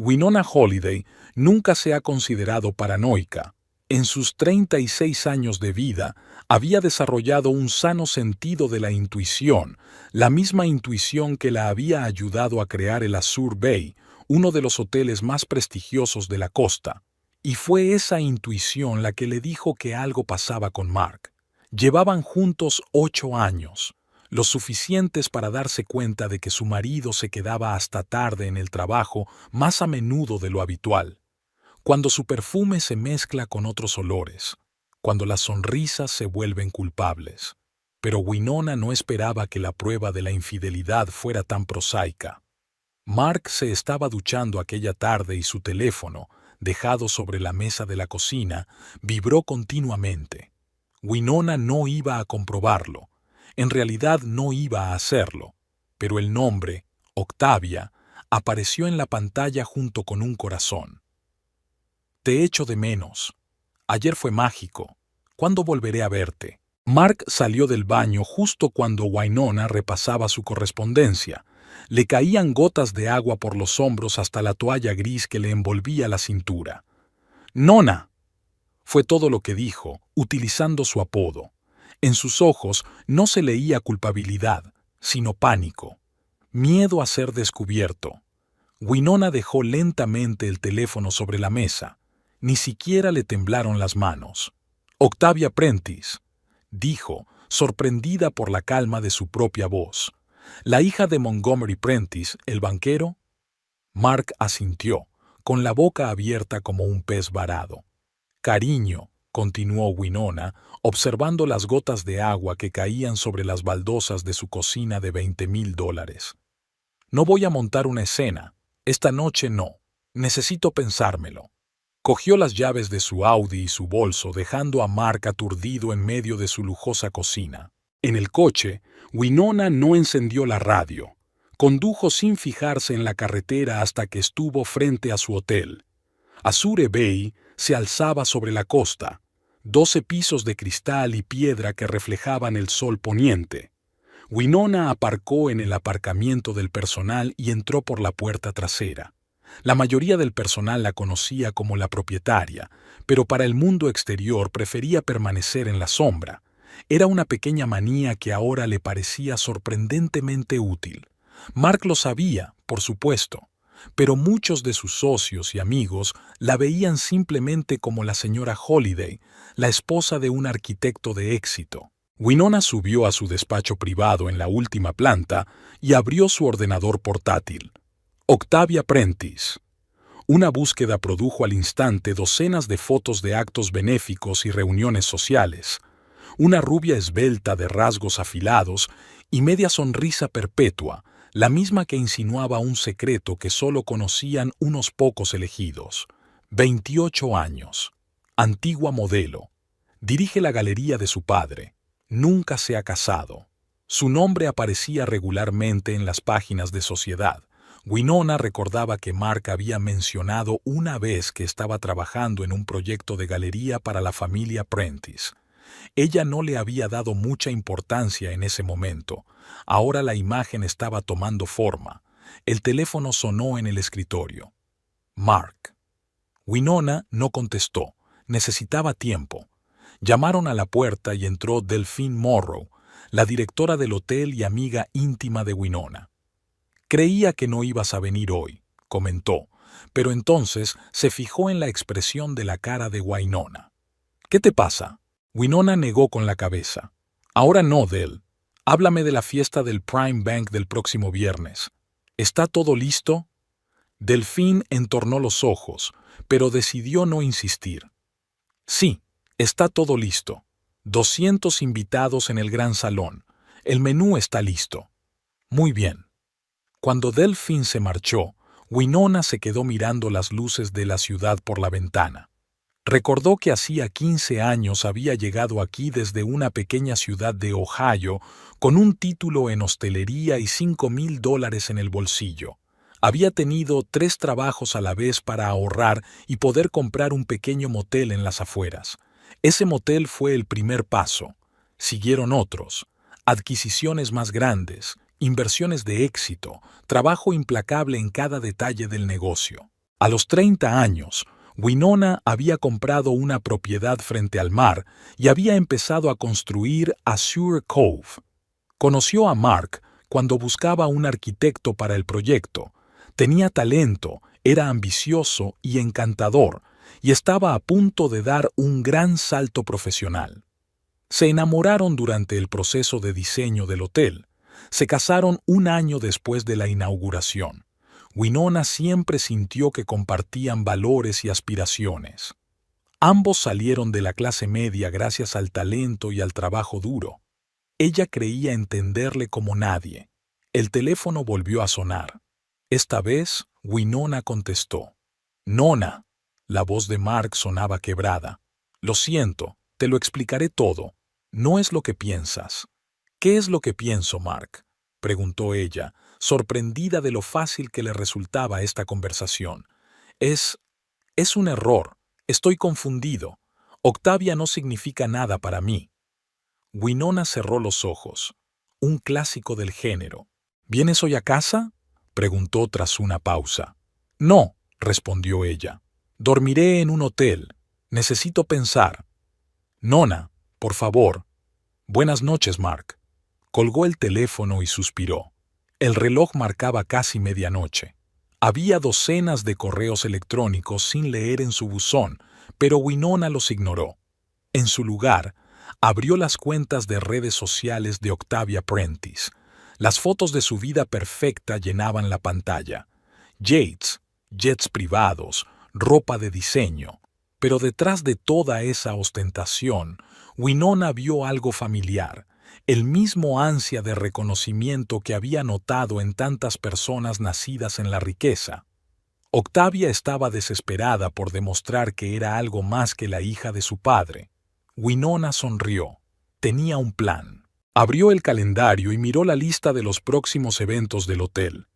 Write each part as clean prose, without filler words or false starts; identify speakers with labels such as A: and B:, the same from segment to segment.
A: Winona Holiday nunca se ha considerado paranoica. En sus 36 años de vida, había desarrollado un sano sentido de la intuición, la misma intuición que la había ayudado a crear el Azure Bay, uno de los hoteles más prestigiosos de la costa. Y fue esa intuición la que le dijo que algo pasaba con Mark. Llevaban juntos 8 años, lo suficientes para darse cuenta de que su marido se quedaba hasta tarde en el trabajo más a menudo de lo habitual. Cuando su perfume se mezcla con otros olores, cuando las sonrisas se vuelven culpables. Pero Winona no esperaba que la prueba de la infidelidad fuera tan prosaica. Mark se estaba duchando aquella tarde y su teléfono, dejado sobre la mesa de la cocina, vibró continuamente. Winona no iba a comprobarlo. En realidad no iba a hacerlo, pero el nombre, Octavia, apareció en la pantalla junto con un corazón. Te echo de menos. Ayer fue mágico. ¿Cuándo volveré a verte? Mark salió del baño justo cuando Winona repasaba su correspondencia. Le caían gotas de agua por los hombros hasta la toalla gris que le envolvía la cintura. «Nona», fue todo lo que dijo, utilizando su apodo. En sus ojos no se leía culpabilidad, sino pánico. Miedo a ser descubierto. Winona dejó lentamente el teléfono sobre la mesa. Ni siquiera le temblaron las manos. «Octavia Prentice», dijo, sorprendida por la calma de su propia voz. «¿La hija de Montgomery Prentice, el banquero?» Mark asintió, con la boca abierta como un pez varado. «Cariño», continuó Winona, observando las gotas de agua que caían sobre las baldosas de su cocina de $20,000. «No voy a montar una escena. Esta noche no. Necesito pensármelo». Cogió las llaves de su Audi y su bolso, dejando a Mark aturdido en medio de su lujosa cocina. En el coche, Winona no encendió la radio. Condujo sin fijarse en la carretera hasta que estuvo frente a su hotel. Azure Bay se alzaba sobre la costa, 12 pisos de cristal y piedra que reflejaban el sol poniente. Winona aparcó en el aparcamiento del personal y entró por la puerta trasera. La mayoría del personal la conocía como la propietaria, pero para el mundo exterior prefería permanecer en la sombra. Era una pequeña manía que ahora le parecía sorprendentemente útil. Mark lo sabía, por supuesto, pero muchos de sus socios y amigos la veían simplemente como la señora Holiday, la esposa de un arquitecto de éxito. Winona subió a su despacho privado en la última planta y abrió su ordenador portátil. Octavia Prentice. Una búsqueda produjo al instante docenas de fotos de actos benéficos y reuniones sociales. Una rubia esbelta de rasgos afilados y media sonrisa perpetua, la misma que insinuaba un secreto que solo conocían unos pocos elegidos. 28 años. Antigua modelo. Dirige la galería de su padre. Nunca se ha casado. Su nombre aparecía regularmente en las páginas de Sociedad. Winona recordaba que Mark había mencionado una vez que estaba trabajando en un proyecto de galería para la familia Prentice. Ella no le había dado mucha importancia en ese momento. Ahora la imagen estaba tomando forma. El teléfono sonó en el escritorio. Mark. Winona no contestó. Necesitaba tiempo. Llamaron a la puerta y entró Delphine Morrow, la directora del hotel y amiga íntima de Winona. «Creía que no ibas a venir hoy», comentó, pero entonces se fijó en la expresión de la cara de Winona. «¿Qué te pasa?» Winona negó con la cabeza. «Ahora no, Del. Háblame de la fiesta del Prime Bank del próximo viernes. ¿Está todo listo?» Delphine entornó los ojos, pero decidió no insistir. «Sí, está todo listo. 200 invitados en el gran salón. El menú está listo». «Muy bien». Cuando Delphine se marchó, Winona se quedó mirando las luces de la ciudad por la ventana. Recordó que hacía 15 años había llegado aquí desde una pequeña ciudad de Ohio con un título en hostelería y $5,000 en el bolsillo. Había tenido 3 trabajos a la vez para ahorrar y poder comprar un pequeño motel en las afueras. Ese motel fue el primer paso. Siguieron otros, adquisiciones más grandes, inversiones de éxito, trabajo implacable en cada detalle del negocio. A los 30 años, Winona había comprado una propiedad frente al mar y había empezado a construir Azure Cove. Conoció a Mark cuando buscaba un arquitecto para el proyecto. Tenía talento, era ambicioso y encantador, y estaba a punto de dar un gran salto profesional. Se enamoraron durante el proceso de diseño del hotel. Se casaron un año después de la inauguración. Winona siempre sintió que compartían valores y aspiraciones. Ambos salieron de la clase media gracias al talento y al trabajo duro. Ella creía entenderle como nadie. El teléfono volvió a sonar. Esta vez, Winona contestó. «Nona». La voz de Mark sonaba quebrada. «Lo siento, te lo explicaré todo. No es lo que piensas». «¿Qué es lo que pienso, Mark?», preguntó ella, sorprendida de lo fácil que le resultaba esta conversación. Es un error. Estoy confundido. Octavia no significa nada para mí». Winona cerró los ojos. Un clásico del género. «¿Vienes hoy a casa?», preguntó tras una pausa. «No», respondió ella. «Dormiré en un hotel. Necesito pensar». «Nona, por favor». «Buenas noches, Mark». Colgó el teléfono y suspiró. El reloj marcaba casi medianoche. Había docenas de correos electrónicos sin leer en su buzón, pero Winona los ignoró. En su lugar, abrió las cuentas de redes sociales de Octavia Prentice. Las fotos de su vida perfecta llenaban la pantalla. Yates, jets privados, ropa de diseño. Pero detrás de toda esa ostentación, Winona vio algo familiar, el mismo ansia de reconocimiento que había notado en tantas personas nacidas en la riqueza. Octavia estaba desesperada por demostrar que era algo más que la hija de su padre. Winona sonrió. Tenía un plan. Abrió el calendario y miró la lista de los próximos eventos del hotel.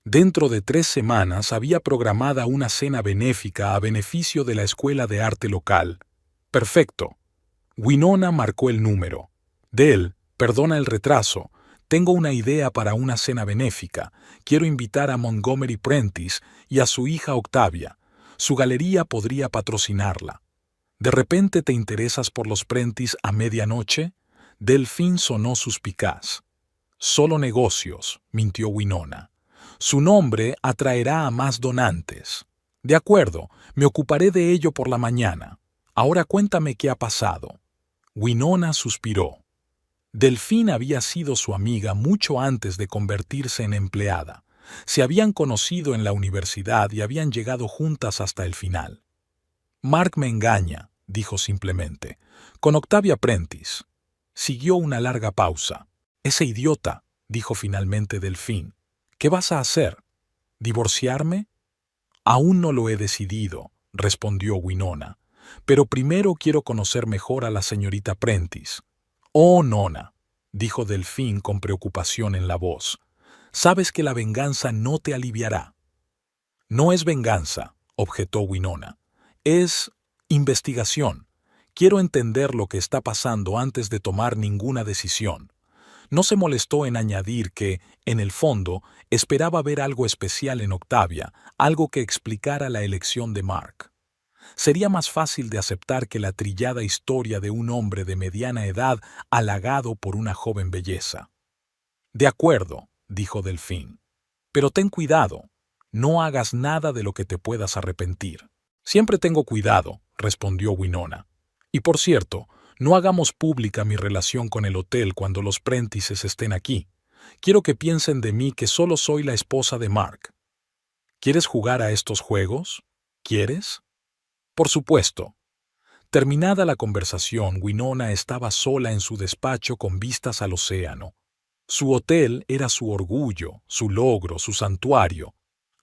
A: Dentro de 3 semanas había programada una cena benéfica a beneficio de la escuela de arte local. Perfecto. Winona marcó el número. Del, perdona el retraso. Tengo una idea para una cena benéfica. Quiero invitar a Montgomery Prentice y a su hija Octavia. Su galería podría patrocinarla. ¿De repente te interesas por los Prentice a medianoche? Delfín sonó suspicaz. Solo negocios, mintió Winona. Su nombre atraerá a más donantes. De acuerdo, me ocuparé de ello por la mañana. Ahora cuéntame qué ha pasado. Winona suspiró. Delfín había sido su amiga mucho antes de convertirse en empleada. Se habían conocido en la universidad y habían llegado juntas hasta el final. Mark me engaña, dijo simplemente. Con Octavia Prentice. Siguió una larga pausa. Ese idiota, dijo finalmente Delfín. ¿Qué vas a hacer? ¿Divorciarme? Aún no lo he decidido, respondió Winona. Pero primero quiero conocer mejor a la señorita Prentice. Oh, Nona, dijo Delfín con preocupación en la voz. Sabes que la venganza no te aliviará. No es venganza, objetó Winona. Es investigación. Quiero entender lo que está pasando antes de tomar ninguna decisión. No se molestó en añadir que, en el fondo, esperaba ver algo especial en Octavia, algo que explicara la elección de Mark. Sería más fácil de aceptar que la trillada historia de un hombre de mediana edad halagado por una joven belleza. De acuerdo, dijo Delfín. Pero ten cuidado. No hagas nada de lo que te puedas arrepentir. Siempre tengo cuidado, respondió Winona. Y por cierto, no hagamos pública mi relación con el hotel cuando los Prentices estén aquí. Quiero que piensen de mí que solo soy la esposa de Mark. ¿Quieres jugar a estos juegos? ¿Quieres? Por supuesto. Terminada la conversación, Winona estaba sola en su despacho con vistas al océano. Su hotel era su orgullo, su logro, su santuario.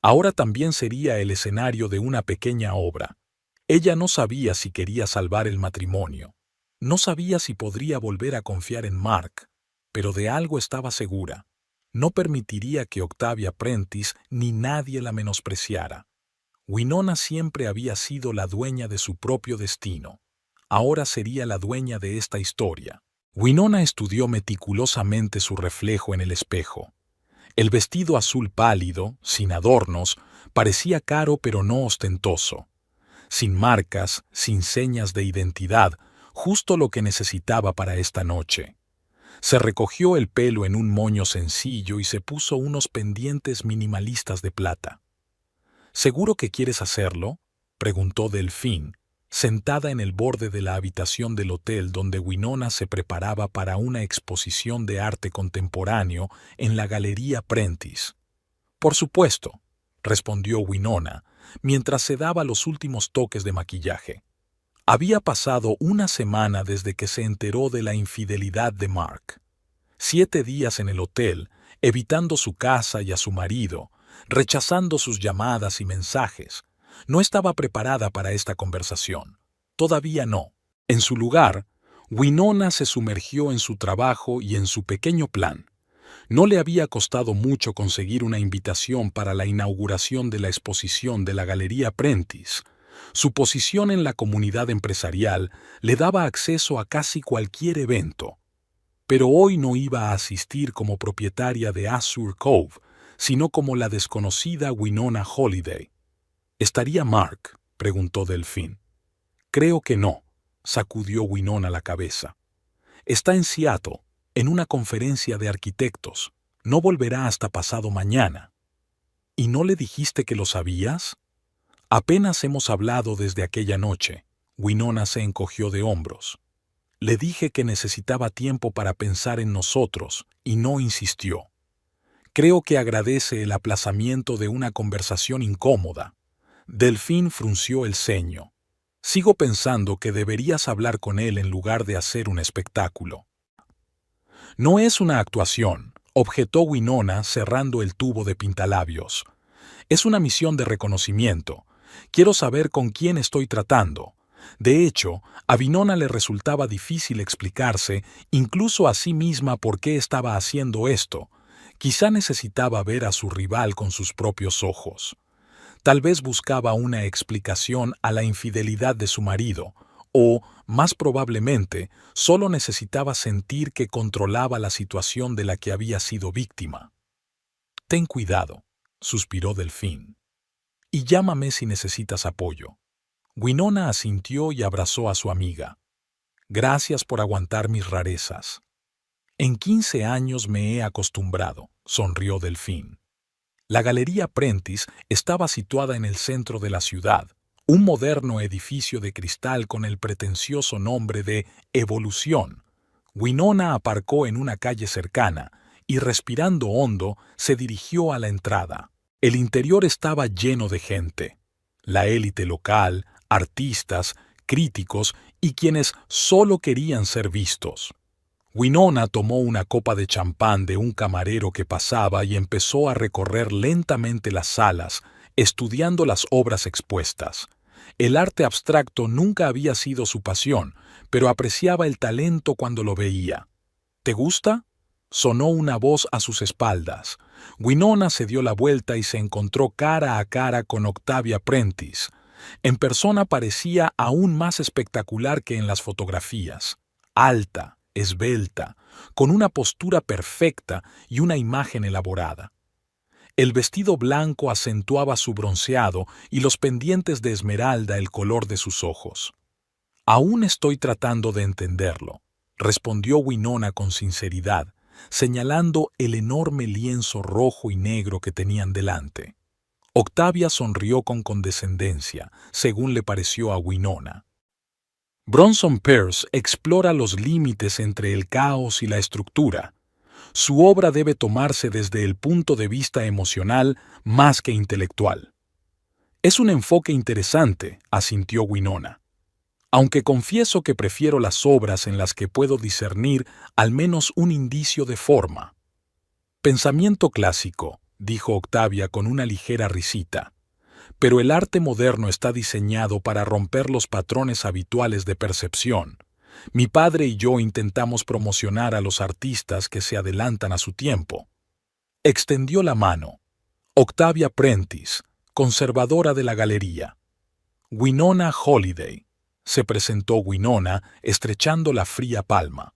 A: Ahora también sería el escenario de una pequeña obra. Ella no sabía si quería salvar el matrimonio. No sabía si podría volver a confiar en Mark, pero de algo estaba segura. No permitiría que Octavia Prentice ni nadie la menospreciara. Winona siempre había sido la dueña de su propio destino. Ahora sería la dueña de esta historia. Winona estudió meticulosamente su reflejo en el espejo. El vestido azul pálido, sin adornos, parecía caro pero no ostentoso. Sin marcas, sin señas de identidad, justo lo que necesitaba para esta noche. Se recogió el pelo en un moño sencillo y se puso unos pendientes minimalistas de plata. ¿Seguro que quieres hacerlo?, preguntó Delphine, sentada en el borde de la habitación del hotel donde Winona se preparaba para una exposición de arte contemporáneo en la Galería Prentice. Por supuesto, respondió Winona, mientras se daba los últimos toques de maquillaje. Había pasado una semana desde que se enteró de la infidelidad de Mark. 7 días en el hotel, evitando su casa y a su marido, rechazando sus llamadas y mensajes. No estaba preparada para esta conversación. Todavía no. En su lugar, Winona se sumergió en su trabajo y en su pequeño plan. No le había costado mucho conseguir una invitación para la inauguración de la exposición de la Galería Prentice. Su posición en la comunidad empresarial le daba acceso a casi cualquier evento. Pero hoy no iba a asistir como propietaria de Azure Cove, sino como la desconocida Winona Holiday. ¿Estaría Mark?, preguntó Delphine. Creo que no, sacudió Winona la cabeza. Está en Seattle, en una conferencia de arquitectos. No volverá hasta pasado mañana. ¿Y no le dijiste que lo sabías? Apenas hemos hablado desde aquella noche. Winona se encogió de hombros. Le dije que necesitaba tiempo para pensar en nosotros, y no insistió. Creo que agradece el aplazamiento de una conversación incómoda. Delphine frunció el ceño. Sigo pensando que deberías hablar con él en lugar de hacer un espectáculo. No es una actuación, objetó Winona cerrando el tubo de pintalabios. Es una misión de reconocimiento. Quiero saber con quién estoy tratando. De hecho, a Winona le resultaba difícil explicarse, incluso a sí misma, por qué estaba haciendo esto. Quizá necesitaba ver a su rival con sus propios ojos. Tal vez buscaba una explicación a la infidelidad de su marido, o, más probablemente, solo necesitaba sentir que controlaba la situación de la que había sido víctima. «Ten cuidado», suspiró Delphine. «Y llámame si necesitas apoyo». Winona asintió y abrazó a su amiga. «Gracias por aguantar mis rarezas». «En 15 años me he acostumbrado», sonrió Delphine. La Galería Prentice estaba situada en el centro de la ciudad, un moderno edificio de cristal con el pretencioso nombre de Evolución. Winona aparcó en una calle cercana y, respirando hondo, se dirigió a la entrada. El interior estaba lleno de gente. La élite local, artistas, críticos y quienes solo querían ser vistos. Winona tomó una copa de champán de un camarero que pasaba y empezó a recorrer lentamente las salas, estudiando las obras expuestas. El arte abstracto nunca había sido su pasión, pero apreciaba el talento cuando lo veía. «¿Te gusta?», sonó una voz a sus espaldas. Winona se dio la vuelta y se encontró cara a cara con Octavia Prentice. En persona parecía aún más espectacular que en las fotografías. Alta, esbelta, con una postura perfecta y una imagen elaborada. El vestido blanco acentuaba su bronceado y los pendientes de esmeralda el color de sus ojos. «Aún estoy tratando de entenderlo», respondió Winona con sinceridad, señalando el enorme lienzo rojo y negro que tenían delante. Octavia sonrió con condescendencia, según le pareció a Winona. Bronson Pierce explora los límites entre el caos y la estructura. Su obra debe tomarse desde el punto de vista emocional más que intelectual. «Es un enfoque interesante», asintió Winona. «Aunque confieso que prefiero las obras en las que puedo discernir al menos un indicio de forma». «Pensamiento clásico», dijo Octavia con una ligera risita. «Pero el arte moderno está diseñado para romper los patrones habituales de percepción. Mi padre y yo intentamos promocionar a los artistas que se adelantan a su tiempo». Extendió la mano. Octavia Prentice, conservadora de la galería. «Winona Holiday», se presentó Winona, estrechando la fría palma.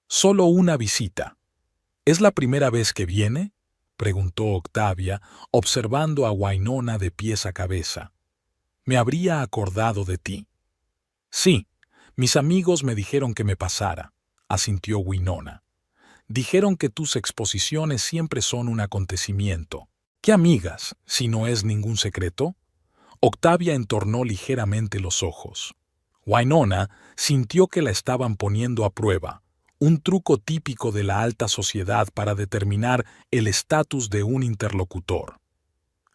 A: «Solo una visita. ¿Es la primera vez que viene?». preguntó Octavia, observando a Wynonna de pies a cabeza. Me habría acordado de ti. Sí, mis amigos me dijeron que me pasara, asintió Wynonna. Dijeron que tus exposiciones siempre son un acontecimiento. ¿Qué amigas, si no es ningún secreto? Octavia entornó ligeramente los ojos. Wynonna sintió que la estaban poniendo a prueba, un truco típico de la alta sociedad para determinar el estatus de un interlocutor.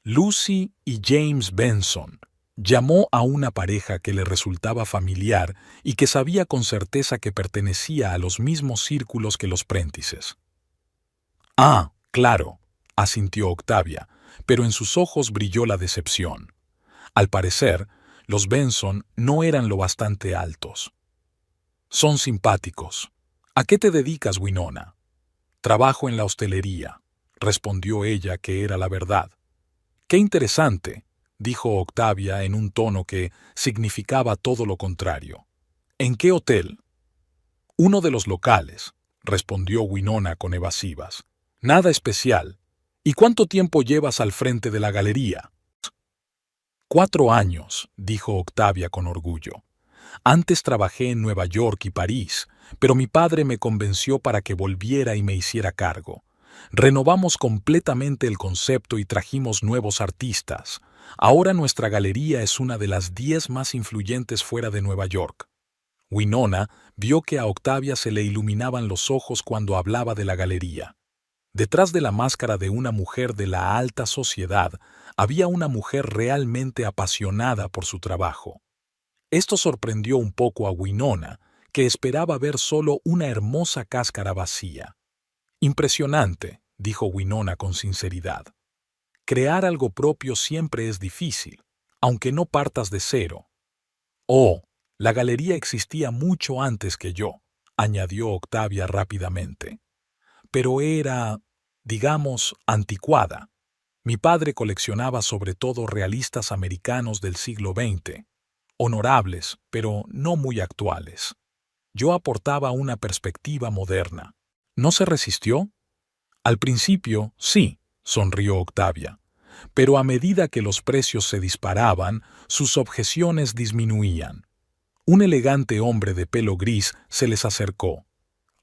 A: Lucy y James Benson llamó a una pareja que le resultaba familiar y que sabía con certeza que pertenecía a los mismos círculos que los Prentices. Ah, claro, asintió Octavia, pero en sus ojos brilló la decepción. Al parecer, los Benson no eran lo bastante altos. Son simpáticos. ¿A qué te dedicas, Wynonna? Trabajo en la hostelería, respondió ella, que era la verdad. Qué interesante, dijo Octavia en un tono que significaba todo lo contrario. ¿En qué hotel? Uno de los locales, respondió Wynonna con evasivas. Nada especial. ¿Y cuánto tiempo llevas al frente de la galería? 4 años, dijo Octavia con orgullo. Antes trabajé en Nueva York y París, pero mi padre me convenció para que volviera y me hiciera cargo. Renovamos completamente el concepto y trajimos nuevos artistas. Ahora nuestra galería es una de las 10 más influyentes fuera de Nueva York. Wynonna vio que a Octavia se le iluminaban los ojos cuando hablaba de la galería. Detrás de la máscara de una mujer de la alta sociedad había una mujer realmente apasionada por su trabajo. Esto sorprendió un poco a Wynonna, que esperaba ver solo una hermosa cáscara vacía. Impresionante, dijo Wynonna con sinceridad. Crear algo propio siempre es difícil, aunque no partas de cero. Oh, la galería existía mucho antes que yo, añadió Octavia rápidamente. Pero era, digamos, anticuada. Mi padre coleccionaba sobre todo realistas americanos del siglo XX, honorables, pero no muy actuales. Yo aportaba una perspectiva moderna. ¿No se resistió? Al principio, sí, sonrió Octavia, pero a medida que los precios se disparaban, sus objeciones disminuían. Un elegante hombre de pelo gris se les acercó.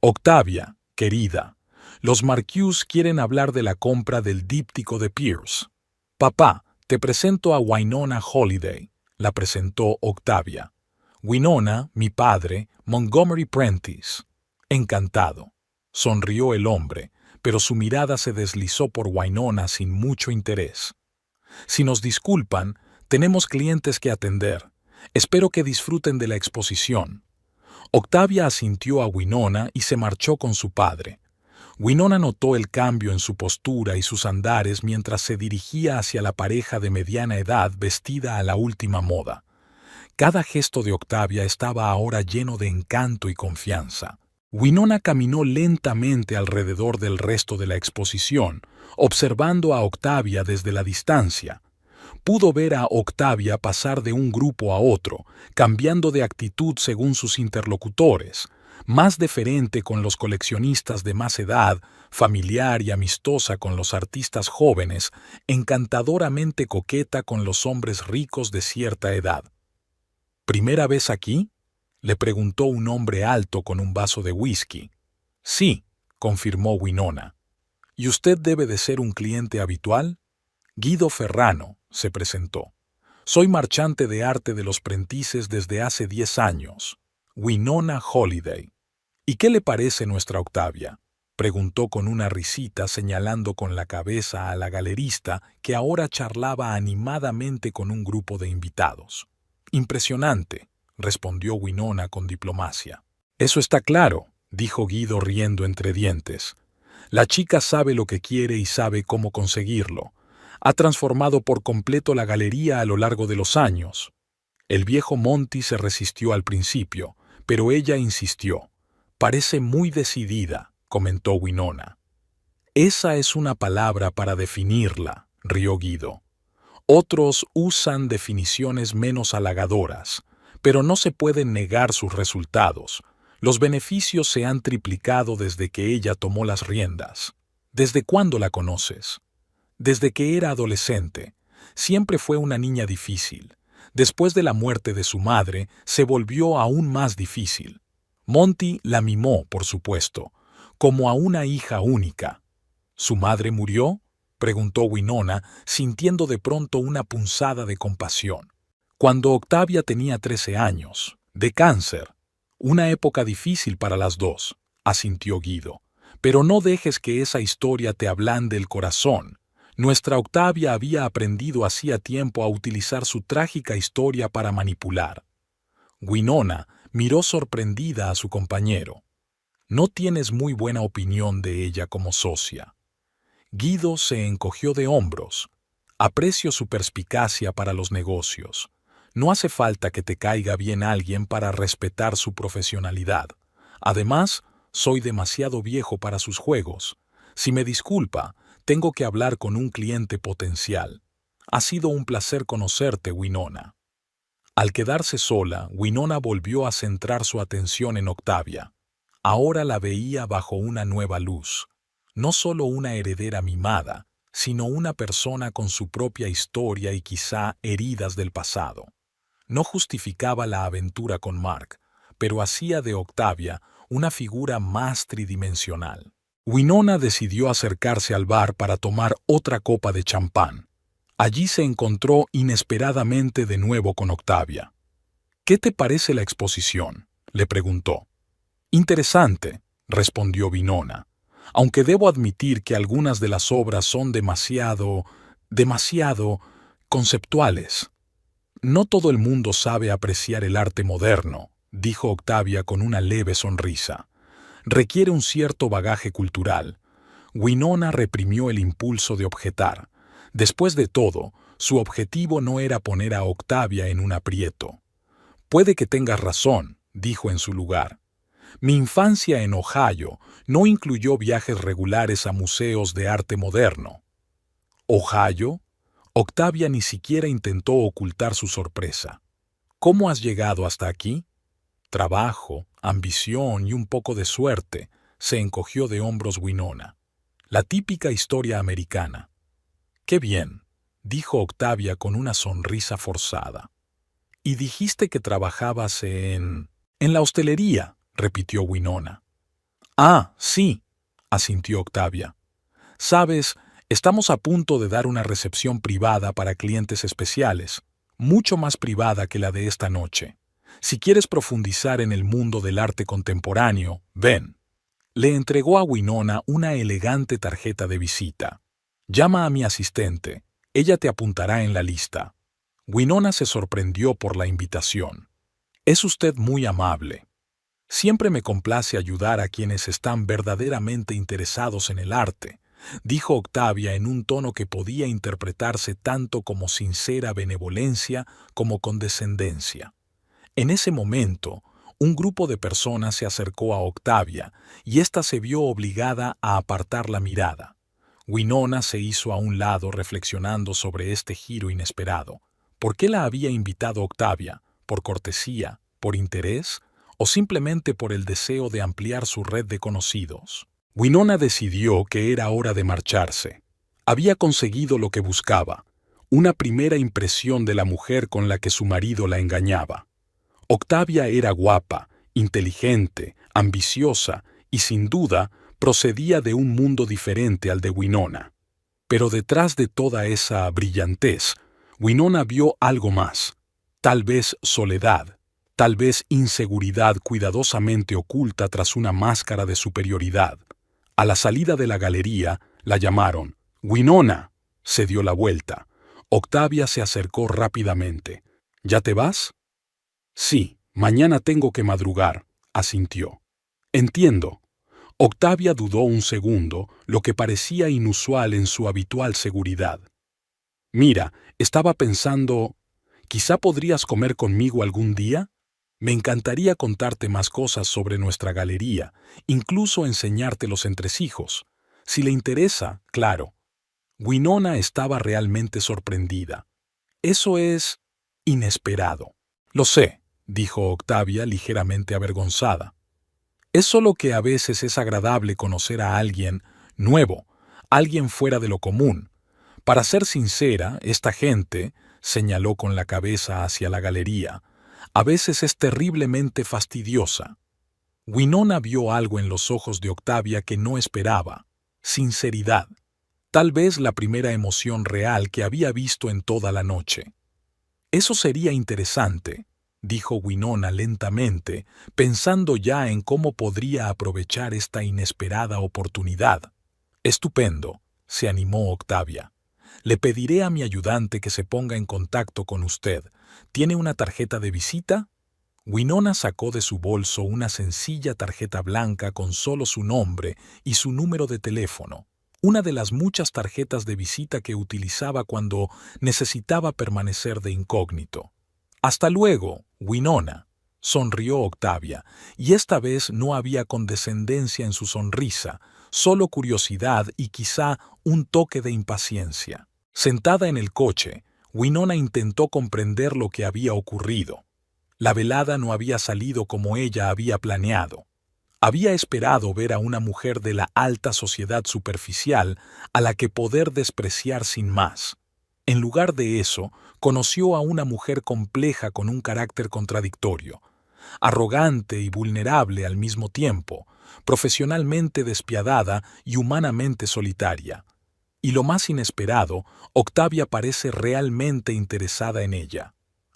A: Octavia, querida, los Marcuse quieren hablar de la compra del díptico de Pierce. Papá, te presento a Wynonna Holiday, la presentó Octavia. Wynonna, mi padre, Montgomery Prentice. Encantado. Sonrió el hombre, pero su mirada se deslizó por Wynonna sin mucho interés. Si nos disculpan, tenemos clientes que atender. Espero que disfruten de la exposición. Octavia asintió a Wynonna y se marchó con su padre. Wynonna notó el cambio en su postura y sus andares mientras se dirigía hacia la pareja de mediana edad vestida a la última moda. Cada gesto de Octavia estaba ahora lleno de encanto y confianza. Wynonna caminó lentamente alrededor del resto de la exposición, observando a Octavia desde la distancia. Pudo ver a Octavia pasar de un grupo a otro, cambiando de actitud según sus interlocutores, más deferente con los coleccionistas de más edad, familiar y amistosa con los artistas jóvenes, encantadoramente coqueta con los hombres ricos de cierta edad. ¿Primera vez aquí?, le preguntó un hombre alto con un vaso de whisky. Sí, confirmó Wynonna. ¿Y usted debe de ser un cliente habitual? Guido Ferrano, se presentó. Soy marchante de arte de los Prentices desde hace 10 años. Wynonna Holiday. ¿Y qué le parece nuestra Octavia?, preguntó con una risita señalando con la cabeza a la galerista que ahora charlaba animadamente con un grupo de invitados. Impresionante, respondió Wynonna con diplomacia. Eso está claro, dijo Guido riendo entre dientes. La chica sabe lo que quiere y sabe cómo conseguirlo. Ha transformado por completo la galería a lo largo de los años. El viejo Monty se resistió al principio, pero ella insistió. Parece muy decidida, comentó Wynonna. Esa es una palabra para definirla, rió Guido. Otros usan definiciones menos halagadoras, pero no se pueden negar sus resultados. Los beneficios se han triplicado desde que ella tomó las riendas. ¿Desde cuándo la conoces? Desde que era adolescente. Siempre fue una niña difícil. Después de la muerte de su madre, se volvió aún más difícil. Monty la mimó, por supuesto, como a una hija única. ¿Su madre murió?, preguntó Winona, sintiendo de pronto una punzada de compasión. Cuando Octavia tenía 13 años, de cáncer. Una época difícil para las dos, asintió Guido. Pero no dejes que esa historia te ablande el corazón. Nuestra Octavia había aprendido hacía tiempo a utilizar su trágica historia para manipular. Winona miró sorprendida a su compañero. No tienes muy buena opinión de ella como socia. Guido se encogió de hombros. Aprecio su perspicacia para los negocios. No hace falta que te caiga bien alguien para respetar su profesionalidad. Además, soy demasiado viejo para sus juegos. Si me disculpa, tengo que hablar con un cliente potencial. Ha sido un placer conocerte, Winona. Al quedarse sola, Winona volvió a centrar su atención en Octavia. Ahora la veía bajo una nueva luz. No solo una heredera mimada, sino una persona con su propia historia y quizá heridas del pasado. No justificaba la aventura con Mark, pero hacía de Octavia una figura más tridimensional. Winona decidió acercarse al bar para tomar otra copa de champán. Allí se encontró inesperadamente de nuevo con Octavia. «¿Qué te parece la exposición?», le preguntó. «Interesante», respondió Winona, «aunque debo admitir que algunas de las obras son demasiado conceptuales». «No todo el mundo sabe apreciar el arte moderno», dijo Octavia con una leve sonrisa. «Requiere un cierto bagaje cultural». Winona reprimió el impulso de objetar. Después de todo, su objetivo no era poner a Octavia en un aprieto. «Puede que tengas razón», dijo en su lugar. «Mi infancia en Ohio no incluyó viajes regulares a museos de arte moderno». «¿Ohio?». Octavia ni siquiera intentó ocultar su sorpresa. «¿Cómo has llegado hasta aquí?». «Trabajo, ambición y un poco de suerte», se encogió de hombros Winona. «La típica historia americana». «Qué bien», dijo Octavia con una sonrisa forzada. «Y dijiste que trabajabas en la hostelería», repitió Winona. «Ah, sí», asintió Octavia. «Sabes, estamos a punto de dar una recepción privada para clientes especiales, mucho más privada que la de esta noche. Si quieres profundizar en el mundo del arte contemporáneo, ven». Le entregó a Winona una elegante tarjeta de visita. «Llama a mi asistente, ella te apuntará en la lista». Winona se sorprendió por la invitación. «Es usted muy amable. Siempre me complace ayudar a quienes están verdaderamente interesados en el arte», dijo Octavia en un tono que podía interpretarse tanto como sincera benevolencia como condescendencia. En ese momento, un grupo de personas se acercó a Octavia y ésta se vio obligada a apartar la mirada. Winona se hizo a un lado reflexionando sobre este giro inesperado. ¿Por qué la había invitado Octavia? ¿Por cortesía? ¿Por interés? ¿O simplemente por el deseo de ampliar su red de conocidos? Winona decidió que era hora de marcharse. Había conseguido lo que buscaba, una primera impresión de la mujer con la que su marido la engañaba. Octavia era guapa, inteligente, ambiciosa y, sin duda, procedía de un mundo diferente al de Winona. Pero detrás de toda esa brillantez, Winona vio algo más. Tal vez soledad, tal vez inseguridad cuidadosamente oculta tras una máscara de superioridad. A la salida de la galería, la llamaron. «Winona», se dio la vuelta. Octavia se acercó rápidamente. «¿Ya te vas?». «Sí, mañana tengo que madrugar», asintió. «Entiendo». Octavia dudó un segundo, lo que parecía inusual en su habitual seguridad. «Mira, estaba pensando, ¿quizá podrías comer conmigo algún día? Me encantaría contarte más cosas sobre nuestra galería, incluso enseñarte los entresijos. Si le interesa, claro». Winona estaba realmente sorprendida. «Eso es inesperado». «Lo sé», dijo Octavia ligeramente avergonzada. «Es solo que a veces es agradable conocer a alguien nuevo, alguien fuera de lo común. Para ser sincera, esta gente, señaló con la cabeza hacia la galería, a veces es terriblemente fastidiosa. Winona vio algo en los ojos de Octavia que no esperaba: sinceridad. Tal vez la primera emoción real que había visto en toda la noche. Eso sería interesante, dijo Winona lentamente, pensando ya en cómo podría aprovechar esta inesperada oportunidad. Estupendo, se animó Octavia. Le pediré a mi ayudante que se ponga en contacto con usted. ¿Tiene una tarjeta de visita? Winona sacó de su bolso una sencilla tarjeta blanca con solo su nombre y su número de teléfono, una de las muchas tarjetas de visita que utilizaba cuando necesitaba permanecer de incógnito. «Hasta luego, Winona», sonrió Octavia, y esta vez no había condescendencia en su sonrisa, solo curiosidad y quizá un toque de impaciencia. Sentada en el coche, Winona intentó comprender lo que había ocurrido. La velada no había salido como ella había planeado. Había esperado ver a una mujer de la alta sociedad superficial a la que poder despreciar sin más. En lugar de eso, conoció a una mujer compleja con un carácter contradictorio, arrogante y vulnerable al mismo tiempo, profesionalmente despiadada y humanamente solitaria. Y lo más inesperado, Octavia parece realmente interesada en ella.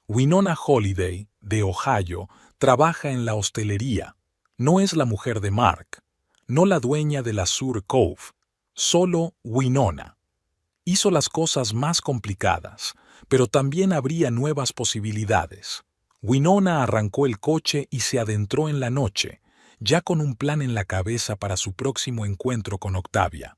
A: Winona Holiday, de Ohio, trabaja en la hostelería. No es la mujer de Mark, no la dueña de la Sur Cove, solo Winona. Hizo las cosas más complicadas, pero también habría nuevas posibilidades. Winona arrancó el coche y se adentró en la noche, ya con un plan en la cabeza para su próximo encuentro con Octavia.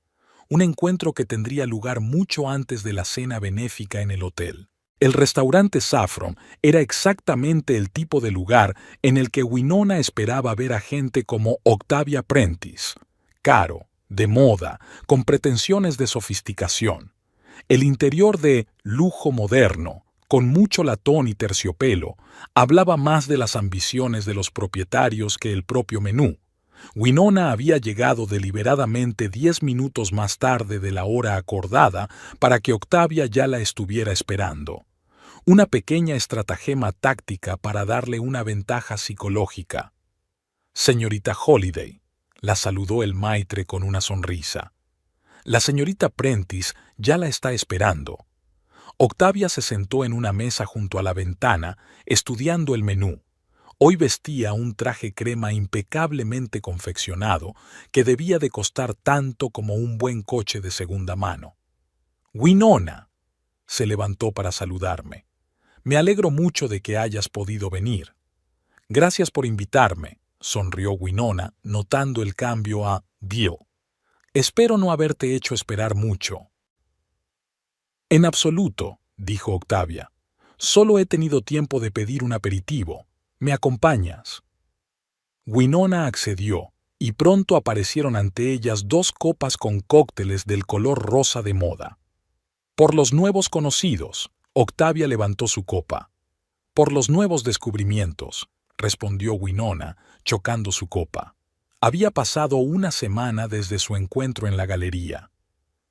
A: Un encuentro que tendría lugar mucho antes de la cena benéfica en el hotel. El restaurante Saffron era exactamente el tipo de lugar en el que Winona esperaba ver a gente como Octavia Prentice, caro, de moda, con pretensiones de sofisticación. El interior de lujo moderno, con mucho latón y terciopelo, hablaba más de las ambiciones de los propietarios que el propio menú. Winona había llegado deliberadamente 10 minutos más tarde de la hora acordada para que Octavia ya la estuviera esperando. Una pequeña estratagema táctica para darle una ventaja psicológica. «Señorita Holiday», la saludó el maitre con una sonrisa. «La señorita Prentice ya la está esperando». Octavia se sentó en una mesa junto a la ventana, estudiando el menú. Hoy vestía un traje crema impecablemente confeccionado que debía de costar tanto como un buen coche de segunda mano. «Winona», se levantó para saludarme. «Me alegro mucho de que hayas podido venir». «Gracias por invitarme», sonrió Winona, notando el cambio a Bill. «Espero no haberte hecho esperar mucho». «En absoluto», dijo Octavia. «Solo he tenido tiempo de pedir un aperitivo. ¿Me acompañas?» Winona accedió, y pronto aparecieron ante ellas 2 copas con cócteles del color rosa de moda. «Por los nuevos conocidos», Octavia levantó su copa. «Por los nuevos descubrimientos», respondió Winona, chocando su copa. Había pasado una semana desde su encuentro en la galería.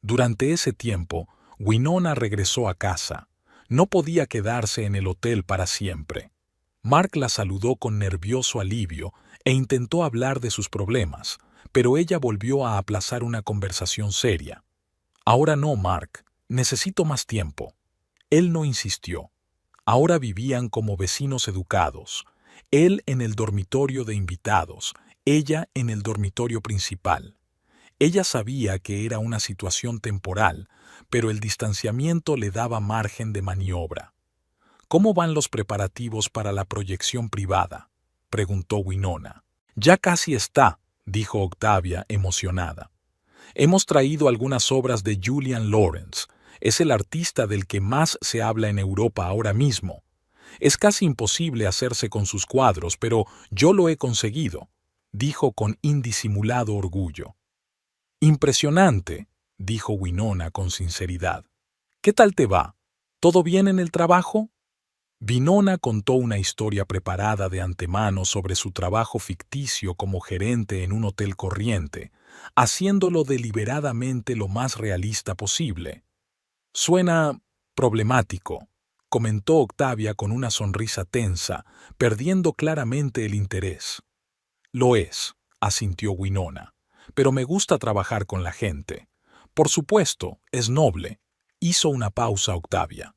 A: Durante ese tiempo, Winona regresó a casa. No podía quedarse en el hotel para siempre. Mark la saludó con nervioso alivio e intentó hablar de sus problemas, pero ella volvió a aplazar una conversación seria. «Ahora no, Mark. Necesito más tiempo». Él no insistió. Ahora vivían como vecinos educados. Él en el dormitorio de invitados, ella en el dormitorio principal. Ella sabía que era una situación temporal, pero el distanciamiento le daba margen de maniobra. «¿Cómo van los preparativos para la proyección privada?», preguntó Winona. «Ya casi está», dijo Octavia, emocionada. «Hemos traído algunas obras de Julian Lawrence. Es el artista del que más se habla en Europa ahora mismo. Es casi imposible hacerse con sus cuadros, pero yo lo he conseguido», dijo con indisimulado orgullo. «Impresionante», dijo Winona con sinceridad. «¿Qué tal te va? ¿Todo bien en el trabajo?» Winona contó una historia preparada de antemano sobre su trabajo ficticio como gerente en un hotel corriente, haciéndolo deliberadamente lo más realista posible. Suena problemático, comentó Octavia con una sonrisa tensa, perdiendo claramente el interés. Lo es, asintió Winona, pero me gusta trabajar con la gente. Por supuesto, es noble. Hizo una pausa Octavia.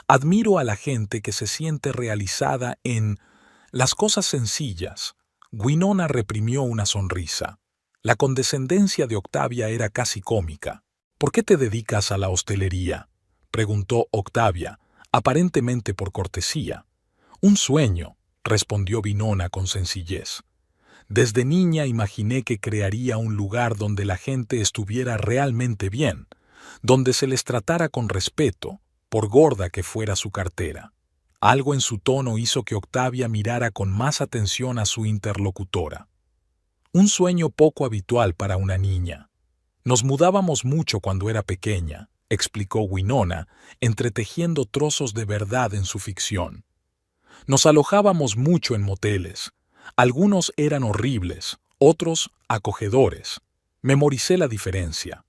A: Admiro a la gente que se siente realizada en las cosas sencillas. Winona reprimió una sonrisa. La condescendencia de Octavia era casi cómica. ¿Por qué te dedicas a la hostelería?, preguntó Octavia, aparentemente por cortesía. Un sueño, respondió Winona con sencillez. Desde niña imaginé que crearía un lugar donde la gente estuviera realmente bien, donde se les tratara con respeto, por gorda que fuera su cartera. Algo en su tono hizo que Octavia mirara con más atención a su interlocutora. Un sueño poco habitual para una niña. Nos mudábamos mucho cuando era pequeña, explicó Winona, entretejiendo trozos de verdad en su ficción. Nos alojábamos mucho en moteles. Algunos eran horribles, otros acogedores. Memoricé la diferencia.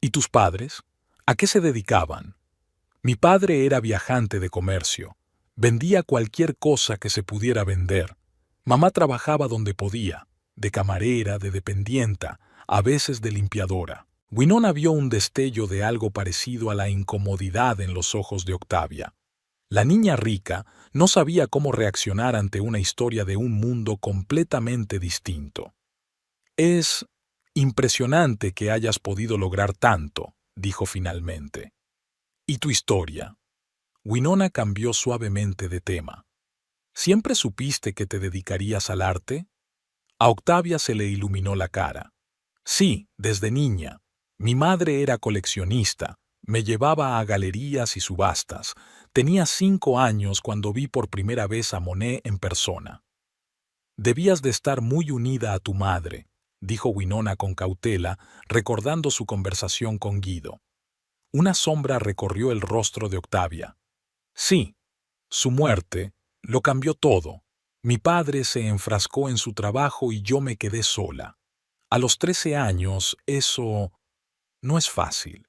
A: ¿Y tus padres? ¿A qué se dedicaban? Mi padre era viajante de comercio. Vendía cualquier cosa que se pudiera vender. Mamá trabajaba donde podía, de camarera, de dependienta, a veces de limpiadora. Winona vio un destello de algo parecido a la incomodidad en los ojos de Octavia. La niña rica no sabía cómo reaccionar ante una historia de un mundo completamente distinto. Es impresionante que hayas podido lograr tanto, dijo finalmente. ¿Y tu historia? Winona cambió suavemente de tema. ¿Siempre supiste que te dedicarías al arte? A Octavia se le iluminó la cara. Sí, desde niña. Mi madre era coleccionista. Me llevaba a galerías y subastas. Tenía 5 años cuando vi por primera vez a Monet en persona. Debías de estar muy unida a tu madre, dijo Winona con cautela, recordando su conversación con Guido. Una sombra recorrió el rostro de Octavia. Sí, su muerte lo cambió todo. Mi padre se enfrascó en su trabajo y yo me quedé sola. A los 13 años, eso no es fácil.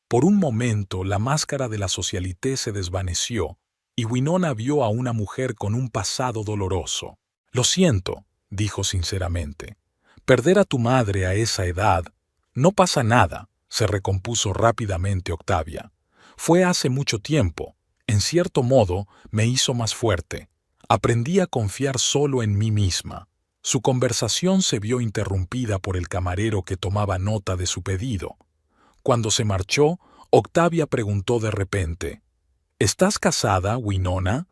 A: Por un momento, la máscara de la socialité se desvaneció y Winona vio a una mujer con un pasado doloroso. Lo siento, dijo sinceramente. Perder a tu madre a esa edad, no pasa nada, se recompuso rápidamente Octavia. Fue hace mucho tiempo. En cierto modo, me hizo más fuerte. Aprendí a confiar solo en mí misma. Su conversación se vio interrumpida por el camarero que tomaba nota de su pedido. Cuando se marchó, Octavia preguntó de repente, ¿estás casada, Winona?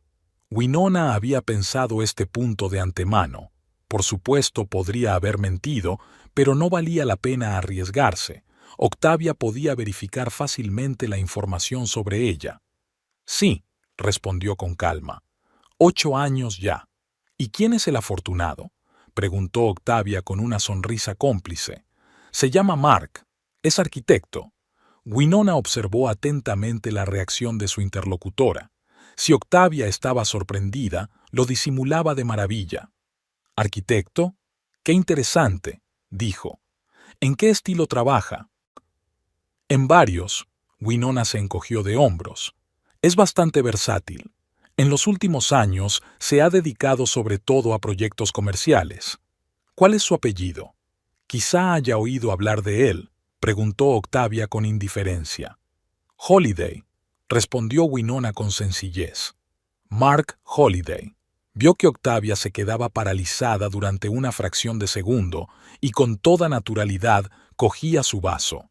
A: Winona había pensado este punto de antemano. Por supuesto, podría haber mentido, pero no valía la pena arriesgarse. Octavia podía verificar fácilmente la información sobre ella. Sí, respondió con calma. 8 años ya. ¿Y quién es el afortunado?, preguntó Octavia con una sonrisa cómplice. Se llama Mark. Es arquitecto. Winona observó atentamente la reacción de su interlocutora. Si Octavia estaba sorprendida, lo disimulaba de maravilla. ¿Arquitecto? ¡Qué interesante!, dijo. ¿En qué estilo trabaja? En varios. Winona se encogió de hombros. Es bastante versátil. En los últimos años se ha dedicado sobre todo a proyectos comerciales. ¿Cuál es su apellido? Quizá haya oído hablar de él, preguntó Octavia con indiferencia. Holliday, respondió Winona con sencillez. Mark Holliday. Vio que Octavia se quedaba paralizada durante una fracción de segundo y con toda naturalidad cogía su vaso.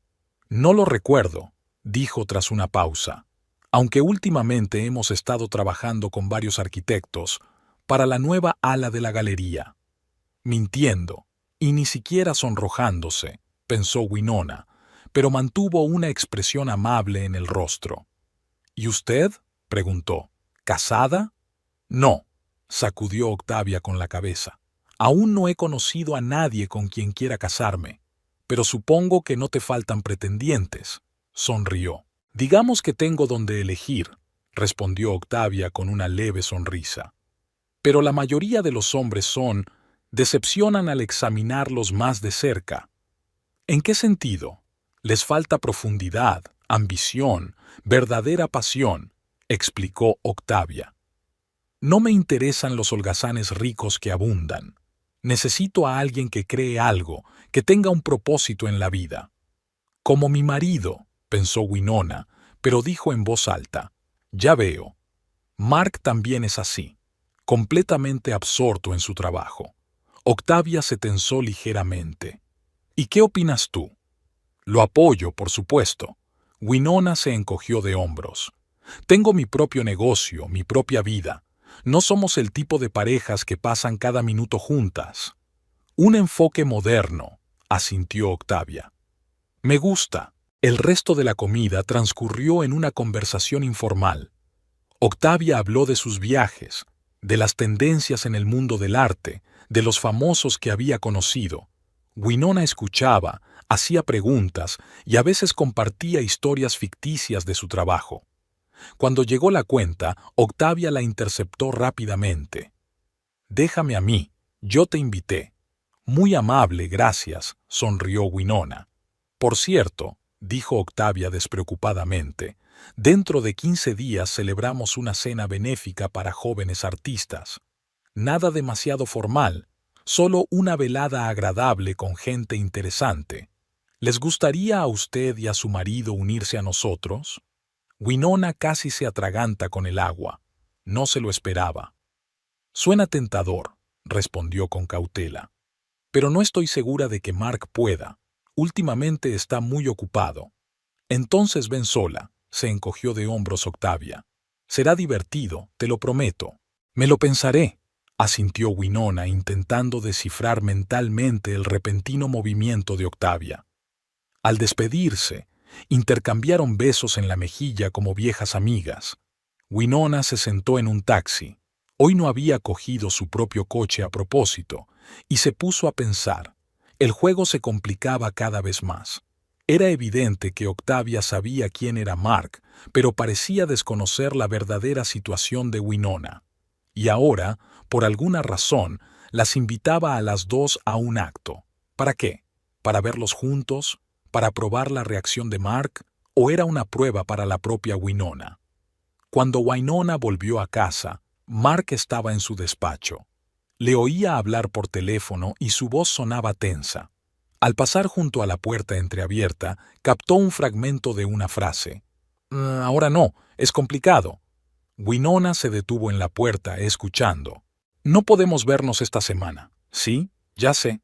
A: No lo recuerdo, dijo tras una pausa. Aunque últimamente hemos estado trabajando con varios arquitectos para la nueva ala de la galería. Mintiendo, y ni siquiera sonrojándose, pensó Winona, pero mantuvo una expresión amable en el rostro. ¿Y usted?, preguntó. ¿Casada? No, sacudió Octavia con la cabeza. Aún no he conocido a nadie con quien quiera casarme, pero supongo que no te faltan pretendientes, sonrió. Digamos que tengo donde elegir. respondió Octavia con una leve sonrisa. Pero la mayoría de los hombres decepcionan al examinarlos más de cerca. ¿En qué sentido? Les falta profundidad, ambición, verdadera pasión, explicó Octavia. No me interesan los holgazanes ricos que abundan. Necesito a alguien que cree algo, que tenga un propósito en la vida. Como mi marido, pensó Winona, pero dijo en voz alta, ya veo. Mark también es así, completamente absorto en su trabajo. Octavia se tensó ligeramente. ¿Y qué opinas tú? Lo apoyo, por supuesto. Winona se encogió de hombros. Tengo mi propio negocio, mi propia vida. No somos el tipo de parejas que pasan cada minuto juntas. Un enfoque moderno, asintió Octavia. Me gusta. El resto de la comida transcurrió en una conversación informal. Octavia habló de sus viajes, de las tendencias en el mundo del arte, de los famosos que había conocido. Winona escuchaba, hacía preguntas y a veces compartía historias ficticias de su trabajo. Cuando llegó la cuenta, Octavia la interceptó rápidamente. Déjame a mí, yo te invité. Muy amable, gracias, sonrió Winona. Por cierto, dijo Octavia despreocupadamente, dentro de 15 días celebramos una cena benéfica para jóvenes artistas. Nada demasiado formal, solo una velada agradable con gente interesante. ¿Les gustaría a usted y a su marido unirse a nosotros? Winona casi se atraganta con el agua. No se lo esperaba. Suena tentador, respondió con cautela. Pero no estoy segura de que Mark pueda. Últimamente está muy ocupado. Entonces ven sola, se encogió de hombros Octavia. Será divertido, te lo prometo. Me lo pensaré, asintió Winona intentando descifrar mentalmente el repentino movimiento de Octavia. Al despedirse, intercambiaron besos en la mejilla como viejas amigas. Winona se sentó en un taxi. Hoy no había cogido su propio coche a propósito, y se puso a pensar. El juego se complicaba cada vez más. Era evidente que Octavia sabía quién era Mark, pero parecía desconocer la verdadera situación de Winona. Y ahora, por alguna razón, las invitaba a las dos a un acto. ¿Para qué? ¿Para verlos juntos? ¿Para probar la reacción de Mark? ¿O era una prueba para la propia Winona? Cuando Winona volvió a casa, Mark estaba en su despacho. Le oía hablar por teléfono y su voz sonaba tensa. Al pasar junto a la puerta entreabierta, captó un fragmento de una frase. Ahora no, es complicado. Winona se detuvo en la puerta, escuchando. No podemos vernos esta semana. ¿Sí? Ya sé.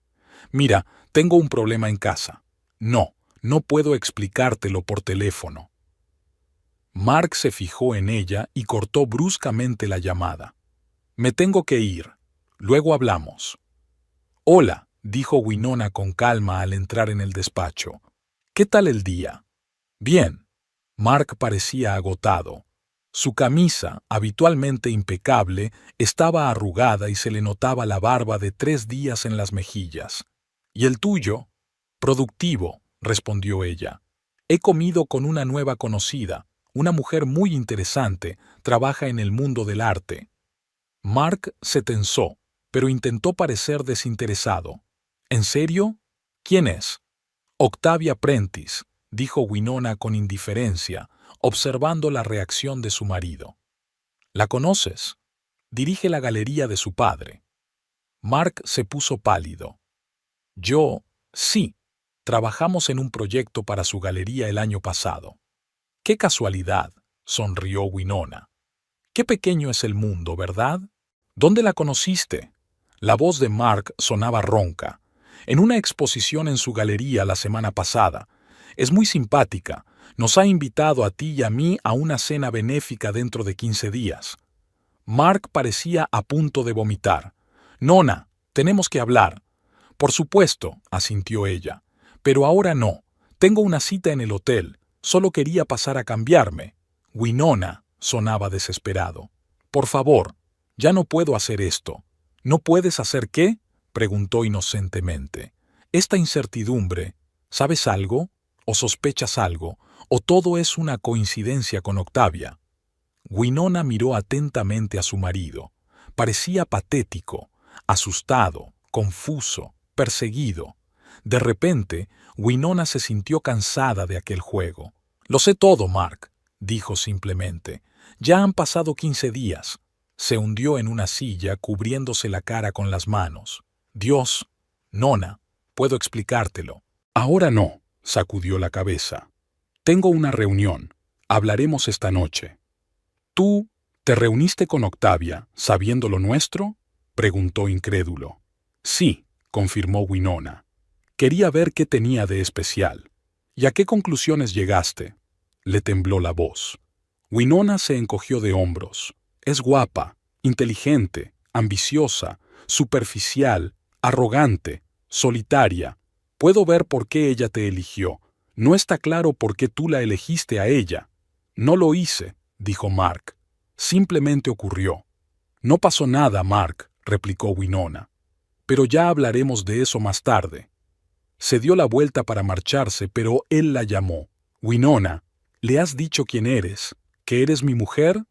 A: Mira, tengo un problema en casa. No puedo explicártelo por teléfono. Mark se fijó en ella y cortó bruscamente la llamada. Me tengo que ir. Luego hablamos. Hola, dijo Winona con calma al entrar en el despacho. ¿Qué tal el día? Bien. Mark parecía agotado. Su camisa, habitualmente impecable, estaba arrugada y se le notaba la barba de 3 días en las mejillas. ¿Y el tuyo? Productivo, respondió ella. He comido con una nueva conocida, una mujer muy interesante, trabaja en el mundo del arte. Mark se tensó, pero intentó parecer desinteresado. ¿En serio? ¿Quién es? Octavia Prentice, dijo Winona con indiferencia, observando la reacción de su marido. ¿La conoces? Dirige la galería de su padre. Mark se puso pálido. Sí. Trabajamos en un proyecto para su galería el año pasado. ¡Qué casualidad!, sonrió Winona. Qué pequeño es el mundo, ¿verdad? ¿Dónde la conociste? La voz de Mark sonaba ronca. En una exposición en su galería la semana pasada. Es muy simpática. Nos ha invitado a ti y a mí a una cena benéfica dentro de 15 días. Mark parecía a punto de vomitar. Nona, tenemos que hablar. Por supuesto, asintió ella. Pero ahora no. Tengo una cita en el hotel. Solo quería pasar a cambiarme. Winona, sonaba desesperado. Por favor, ya no puedo hacer esto. ¿No puedes hacer qué?, preguntó inocentemente. Esta incertidumbre, ¿sabes algo? ¿O sospechas algo? ¿O todo es una coincidencia con Octavia? Winona miró atentamente a su marido. Parecía patético, asustado, confuso, perseguido. De repente, Winona se sintió cansada de aquel juego. «Lo sé todo, Mark», dijo simplemente. «Ya han pasado 15 días». Se hundió en una silla, cubriéndose la cara con las manos. «Dios, Nona, puedo explicártelo». «Ahora no», sacudió la cabeza. «Tengo una reunión. Hablaremos esta noche». «¿Tú te reuniste con Octavia, sabiendo lo nuestro?», preguntó incrédulo. «Sí», confirmó Winona. «Quería ver qué tenía de especial». «¿Y a qué conclusiones llegaste?», le tembló la voz. Winona se encogió de hombros. «Es guapa, inteligente, ambiciosa, superficial, arrogante, solitaria. Puedo ver por qué ella te eligió. No está claro por qué tú la elegiste a ella». «No lo hice», dijo Mark. «Simplemente ocurrió». «No pasó nada, Mark», replicó Winona. «Pero ya hablaremos de eso más tarde». Se dio la vuelta para marcharse, pero él la llamó. «Winona, ¿le has dicho quién eres? ¿Que eres mi mujer?».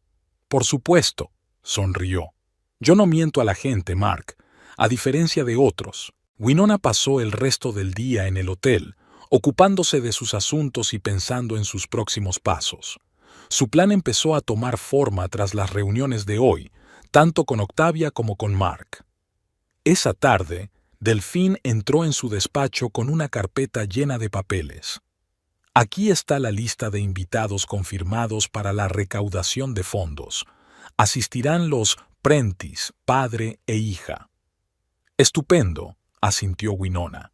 A: «Por supuesto», sonrió. «Yo no miento a la gente, Mark, a diferencia de otros». Winona pasó el resto del día en el hotel, ocupándose de sus asuntos y pensando en sus próximos pasos. Su plan empezó a tomar forma tras las reuniones de hoy, tanto con Octavia como con Mark. Esa tarde, Delphine entró en su despacho con una carpeta llena de papeles. «Aquí está la lista de invitados confirmados para la recaudación de fondos. Asistirán los Prentice, padre e hija». «Estupendo», asintió Winona.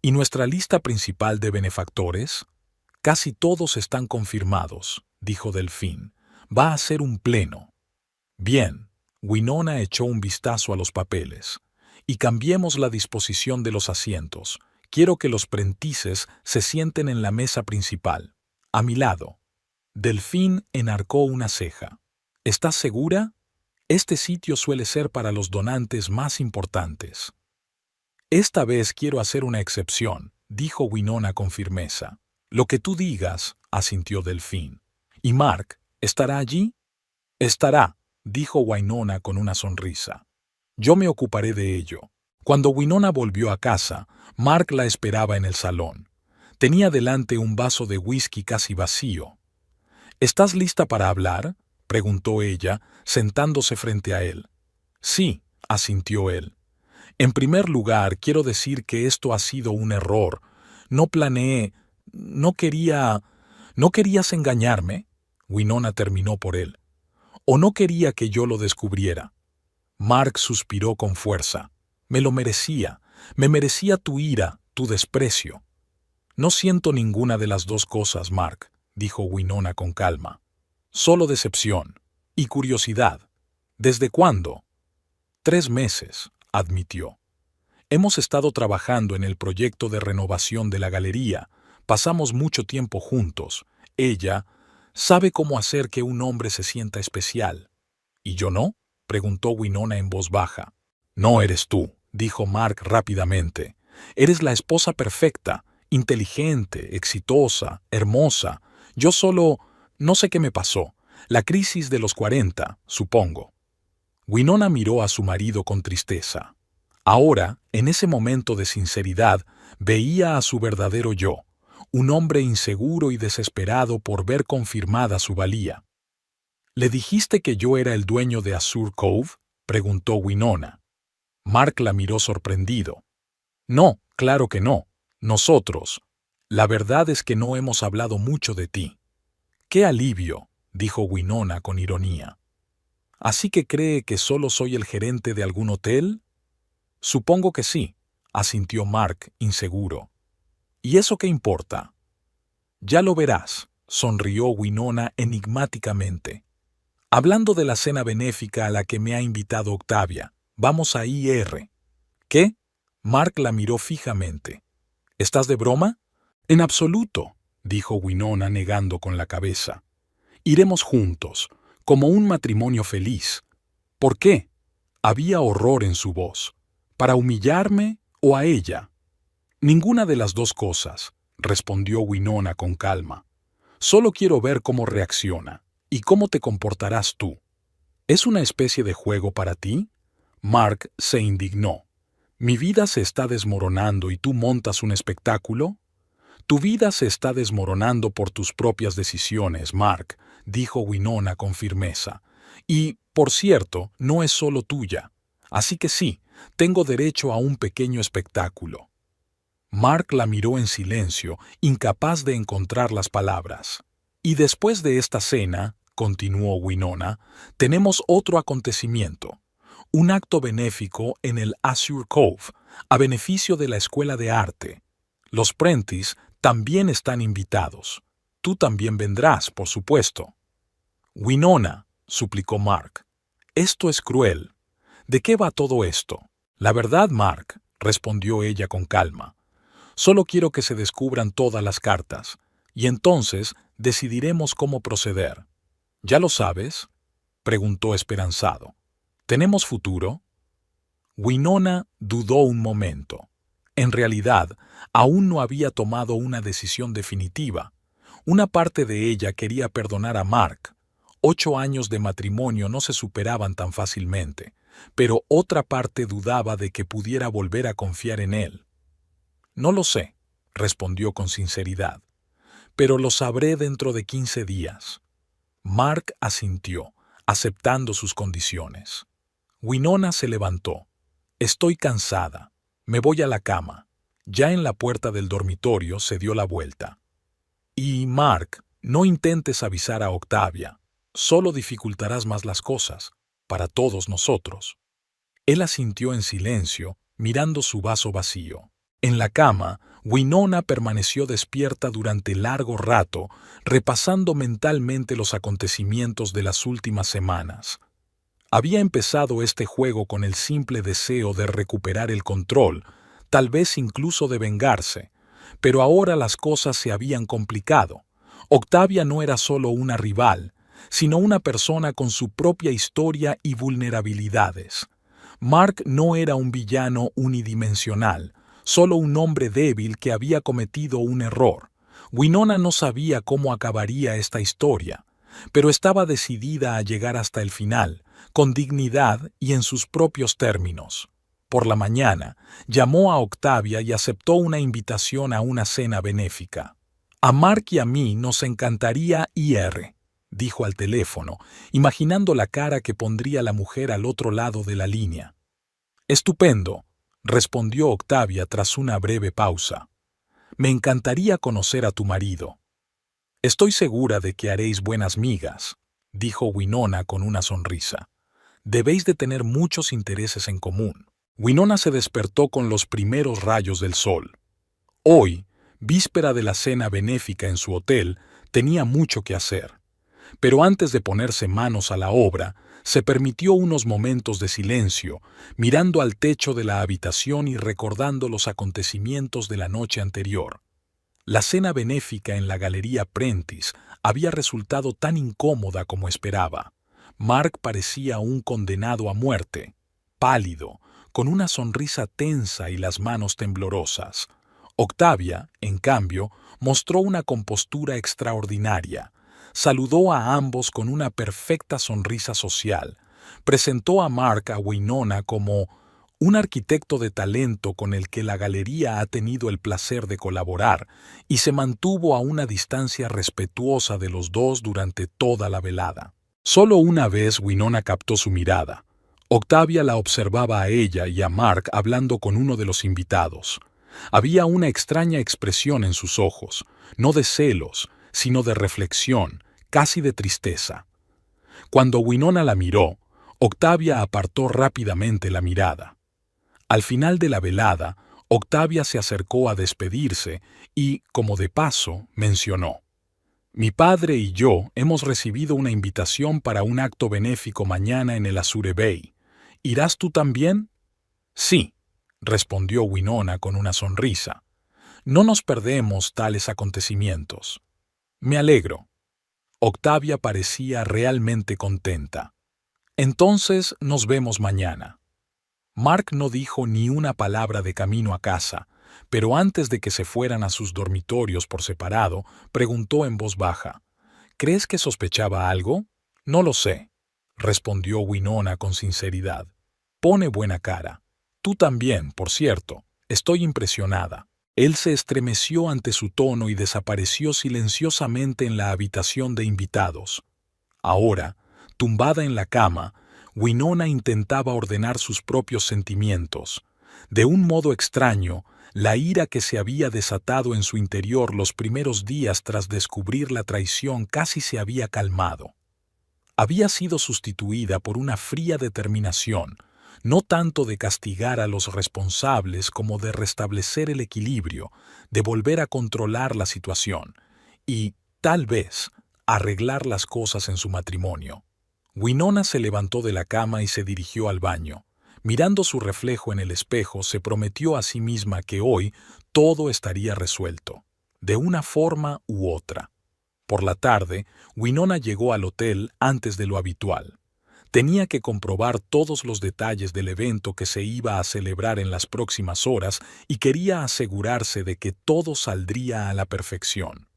A: «¿Y nuestra lista principal de benefactores?». «Casi todos están confirmados», dijo Delphine. «Va a ser un pleno». «Bien». Winona echó un vistazo a los papeles. «Y cambiemos la disposición de los asientos. Quiero que los Prentices se sienten en la mesa principal, a mi lado». Delphine enarcó una ceja. «¿Estás segura? Este sitio suele ser para los donantes más importantes». «Esta vez quiero hacer una excepción», dijo Winona con firmeza. «Lo que tú digas», asintió Delphine. «¿Y Mark estará allí?». «Estará», dijo Winona con una sonrisa. «Yo me ocuparé de ello». Cuando Winona volvió a casa, Mark la esperaba en el salón. Tenía delante un vaso de whisky casi vacío. «¿Estás lista para hablar?», preguntó ella, sentándose frente a él. «Sí», asintió él. «En primer lugar, quiero decir que esto ha sido un error. No planeé, no quería... ¿No querías engañarme?». Winona terminó por él. «¿O no quería que yo lo descubriera?». Mark suspiró con fuerza. «Me lo merecía. Me merecía tu ira, tu desprecio». «No siento ninguna de las dos cosas, Mark», dijo Winona con calma. «Solo decepción y curiosidad». «¿Desde cuándo?». 3 meses, admitió. «Hemos estado trabajando en el proyecto de renovación de la galería. Pasamos mucho tiempo juntos. Ella sabe cómo hacer que un hombre se sienta especial». «¿Y yo no?», preguntó Winona en voz baja. «No eres tú», dijo Mark rápidamente. «Eres la esposa perfecta, inteligente, exitosa, hermosa. Yo solo... no sé qué me pasó. La crisis de los 40, supongo». Winona miró a su marido con tristeza. Ahora, en ese momento de sinceridad, veía a su verdadero yo, un hombre inseguro y desesperado por ver confirmada su valía. «¿Le dijiste que yo era el dueño de Azure Cove?», preguntó Winona. Mark la miró sorprendido. «No, claro que no. Nosotros. La verdad es que no hemos hablado mucho de ti». «Qué alivio», dijo Winona con ironía. «¿Así que cree que solo soy el gerente de algún hotel?». «Supongo que sí», asintió Mark, inseguro. «¿Y eso qué importa?». «Ya lo verás», sonrió Winona enigmáticamente. «Hablando de la cena benéfica a la que me ha invitado Octavia, vamos a IR». «¿Qué?». Mark la miró fijamente. «¿Estás de broma?». «En absoluto», dijo Winona negando con la cabeza. «Iremos juntos, como un matrimonio feliz». «¿Por qué?». Había horror en su voz. ¿Para humillarme o a ella?». «Ninguna de las dos cosas», respondió Winona con calma. «Solo quiero ver cómo reacciona. ¿Y cómo te comportarás tú? ¿Es una especie de juego para ti? Mark se indignó. ¿Mi vida se está desmoronando y tú montas un espectáculo? Tu vida se está desmoronando por tus propias decisiones, Mark, dijo Winona con firmeza. Y, por cierto, no es solo tuya. Así que sí, tengo derecho a un pequeño espectáculo. Mark la miró en silencio, incapaz de encontrar las palabras. Y después de esta cena, continuó Winona, tenemos otro acontecimiento. Un acto benéfico en el Azure Cove, a beneficio de la Escuela de Arte. Los Prentice también están invitados. Tú también vendrás, por supuesto. Winona, suplicó Mark, esto es cruel. ¿De qué va todo esto? La verdad, Mark, respondió ella con calma. Solo quiero que se descubran todas las cartas, y entonces decidiremos cómo proceder. ¿Ya lo sabes? Preguntó esperanzado. ¿Tenemos futuro? Winona dudó un momento. En realidad, aún no había tomado una decisión definitiva. Una parte de ella quería perdonar a Mark. 8 años de matrimonio no se superaban tan fácilmente, pero otra parte dudaba de que pudiera volver a confiar en él. No lo sé, respondió con sinceridad, pero lo sabré dentro de 15 días. Mark asintió, aceptando sus condiciones. Winona se levantó. Estoy cansada. Me voy a la cama. Ya en la puerta del dormitorio se dio la vuelta. Y, Mark, no intentes avisar a Octavia. Solo dificultarás más las cosas, para todos nosotros. Él asintió en silencio, mirando su vaso vacío. En la cama, Winona permaneció despierta durante largo rato, repasando mentalmente los acontecimientos de las últimas semanas. Había empezado este juego con el simple deseo de recuperar el control, tal vez incluso de vengarse, pero ahora las cosas se habían complicado. Octavia no era solo una rival, sino una persona con su propia historia y vulnerabilidades. Mark no era un villano unidimensional, solo un hombre débil que había cometido un error. Winona no sabía cómo acabaría esta historia, pero estaba decidida a llegar hasta el final, con dignidad y en sus propios términos. Por la mañana, llamó a Octavia y aceptó una invitación a una cena benéfica. A Mark y a mí nos encantaría ir, dijo al teléfono, imaginando la cara que pondría la mujer al otro lado de la línea. Estupendo, respondió Octavia tras una breve pausa. Me encantaría conocer a tu marido. Estoy segura de que haréis buenas migas, dijo Winona con una sonrisa. Debéis de tener muchos intereses en común. Winona se despertó con los primeros rayos del sol. Hoy, víspera de la cena benéfica en su hotel, tenía mucho que hacer. Pero antes de ponerse manos a la obra, se permitió unos momentos de silencio, mirando al techo de la habitación y recordando los acontecimientos de la noche anterior. La cena benéfica en la Galería Prentice había resultado tan incómoda como esperaba. Mark parecía un condenado a muerte, pálido, con una sonrisa tensa y las manos temblorosas. Octavia, en cambio, mostró una compostura extraordinaria. Saludó a ambos con una perfecta sonrisa social. Presentó a Mark a Winona como un arquitecto de talento con el que la galería ha tenido el placer de colaborar, y se mantuvo a una distancia respetuosa de los dos durante toda la velada. Solo una vez Winona captó su mirada. Octavia la observaba a ella y a Mark hablando con uno de los invitados. Había una extraña expresión en sus ojos, no de celos, sino de reflexión, casi de tristeza. Cuando Winona la miró, Octavia apartó rápidamente la mirada. Al final de la velada, Octavia se acercó a despedirse y, como de paso, mencionó: «Mi padre y yo hemos recibido una invitación para un acto benéfico mañana en el Azure Bay. ¿Irás tú también?» «Sí», respondió Winona con una sonrisa. «No nos perdemos tales acontecimientos». «Me alegro». Octavia parecía realmente contenta. «Entonces nos vemos mañana». Mark no dijo ni una palabra de camino a casa, pero antes de que se fueran a sus dormitorios por separado, preguntó en voz baja: ¿Crees que sospechaba algo? No lo sé, respondió Winona con sinceridad. Pone buena cara. Tú también, por cierto. Estoy impresionada. Él se estremeció ante su tono y desapareció silenciosamente en la habitación de invitados. Ahora, tumbada en la cama, Winona intentaba ordenar sus propios sentimientos. De un modo extraño, la ira que se había desatado en su interior los primeros días tras descubrir la traición casi se había calmado. Había sido sustituida por una fría determinación, no tanto de castigar a los responsables como de restablecer el equilibrio, de volver a controlar la situación y, tal vez, arreglar las cosas en su matrimonio. Winona se levantó de la cama y se dirigió al baño. Mirando su reflejo en el espejo, se prometió a sí misma que hoy todo estaría resuelto, de una forma u otra. Por la tarde, Winona llegó al hotel antes de lo habitual. Tenía que comprobar todos los detalles del evento que se iba a celebrar en las próximas horas y quería asegurarse de que todo saldría a la perfección.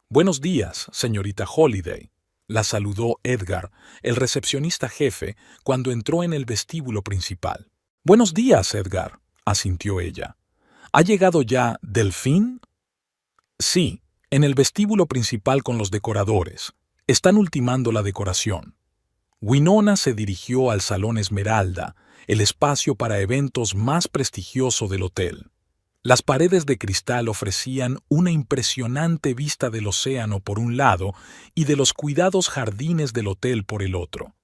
A: «Buenos días, señorita Holiday», la saludó Edgar, el recepcionista jefe, cuando entró en el vestíbulo principal. «Buenos días, Edgar», asintió ella. «¿Ha llegado ya Delphine?» «Sí, en el vestíbulo principal con los decoradores. Están ultimando la decoración». Winona se dirigió al Salón Esmeralda, el espacio para eventos más prestigioso del hotel. Las paredes de cristal ofrecían una impresionante vista del océano por un lado y de los cuidados jardines del hotel por el otro.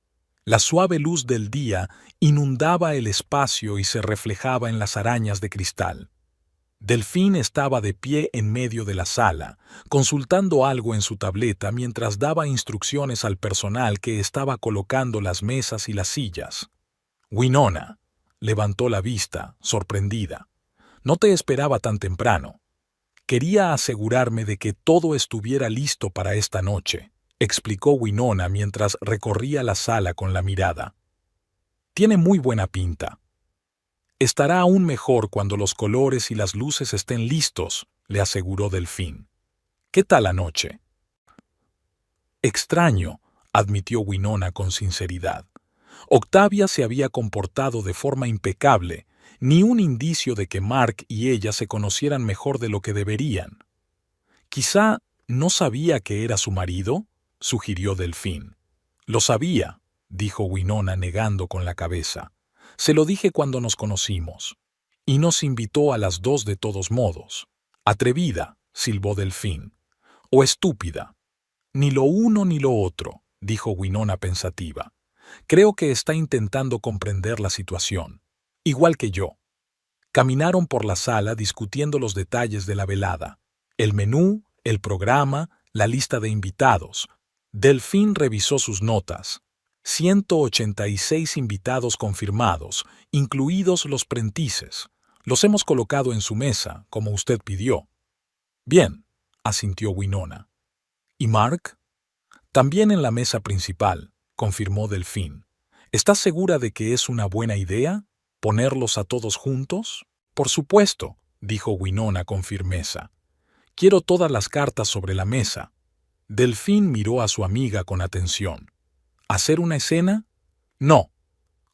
A: La suave luz del día inundaba el espacio y se reflejaba en las arañas de cristal. Delphine estaba de pie en medio de la sala, consultando algo en su tableta mientras daba instrucciones al personal que estaba colocando las mesas y las sillas. «Winona», levantó la vista, sorprendida. «No te esperaba tan temprano. Quería asegurarme de que todo estuviera listo para esta noche», explicó Winona mientras recorría la sala con la mirada. «Tiene muy buena pinta». «Estará aún mejor cuando los colores y las luces estén listos», le aseguró Delphine. «¿Qué tal anoche?» «Extraño», admitió Winona con sinceridad. Octavia se había comportado de forma impecable, ni un indicio de que Mark y ella se conocieran mejor de lo que deberían. «Quizá no sabía que era su marido», sugirió Delphine. «Lo sabía», dijo Winona negando con la cabeza. «Se lo dije cuando nos conocimos. Y nos invitó a las 2 de todos modos». «Atrevida», silbó Delphine. «O estúpida». «Ni lo uno ni lo otro», dijo Winona pensativa. «Creo que está intentando comprender la situación. Igual que yo». Caminaron por la sala discutiendo los detalles de la velada. El menú, el programa, la lista de invitados. Delphine revisó sus notas. 186 invitados confirmados, incluidos los prentices. Los hemos colocado en su mesa, como usted pidió. «Bien», asintió Winona. «¿Y Mark?» «También en la mesa principal», confirmó Delphine. «¿Estás segura de que es una buena idea ponerlos a todos juntos?» «Por supuesto», dijo Winona con firmeza. «Quiero todas las cartas sobre la mesa». Delphine miró a su amiga con atención. «¿Hacer una escena?» «No».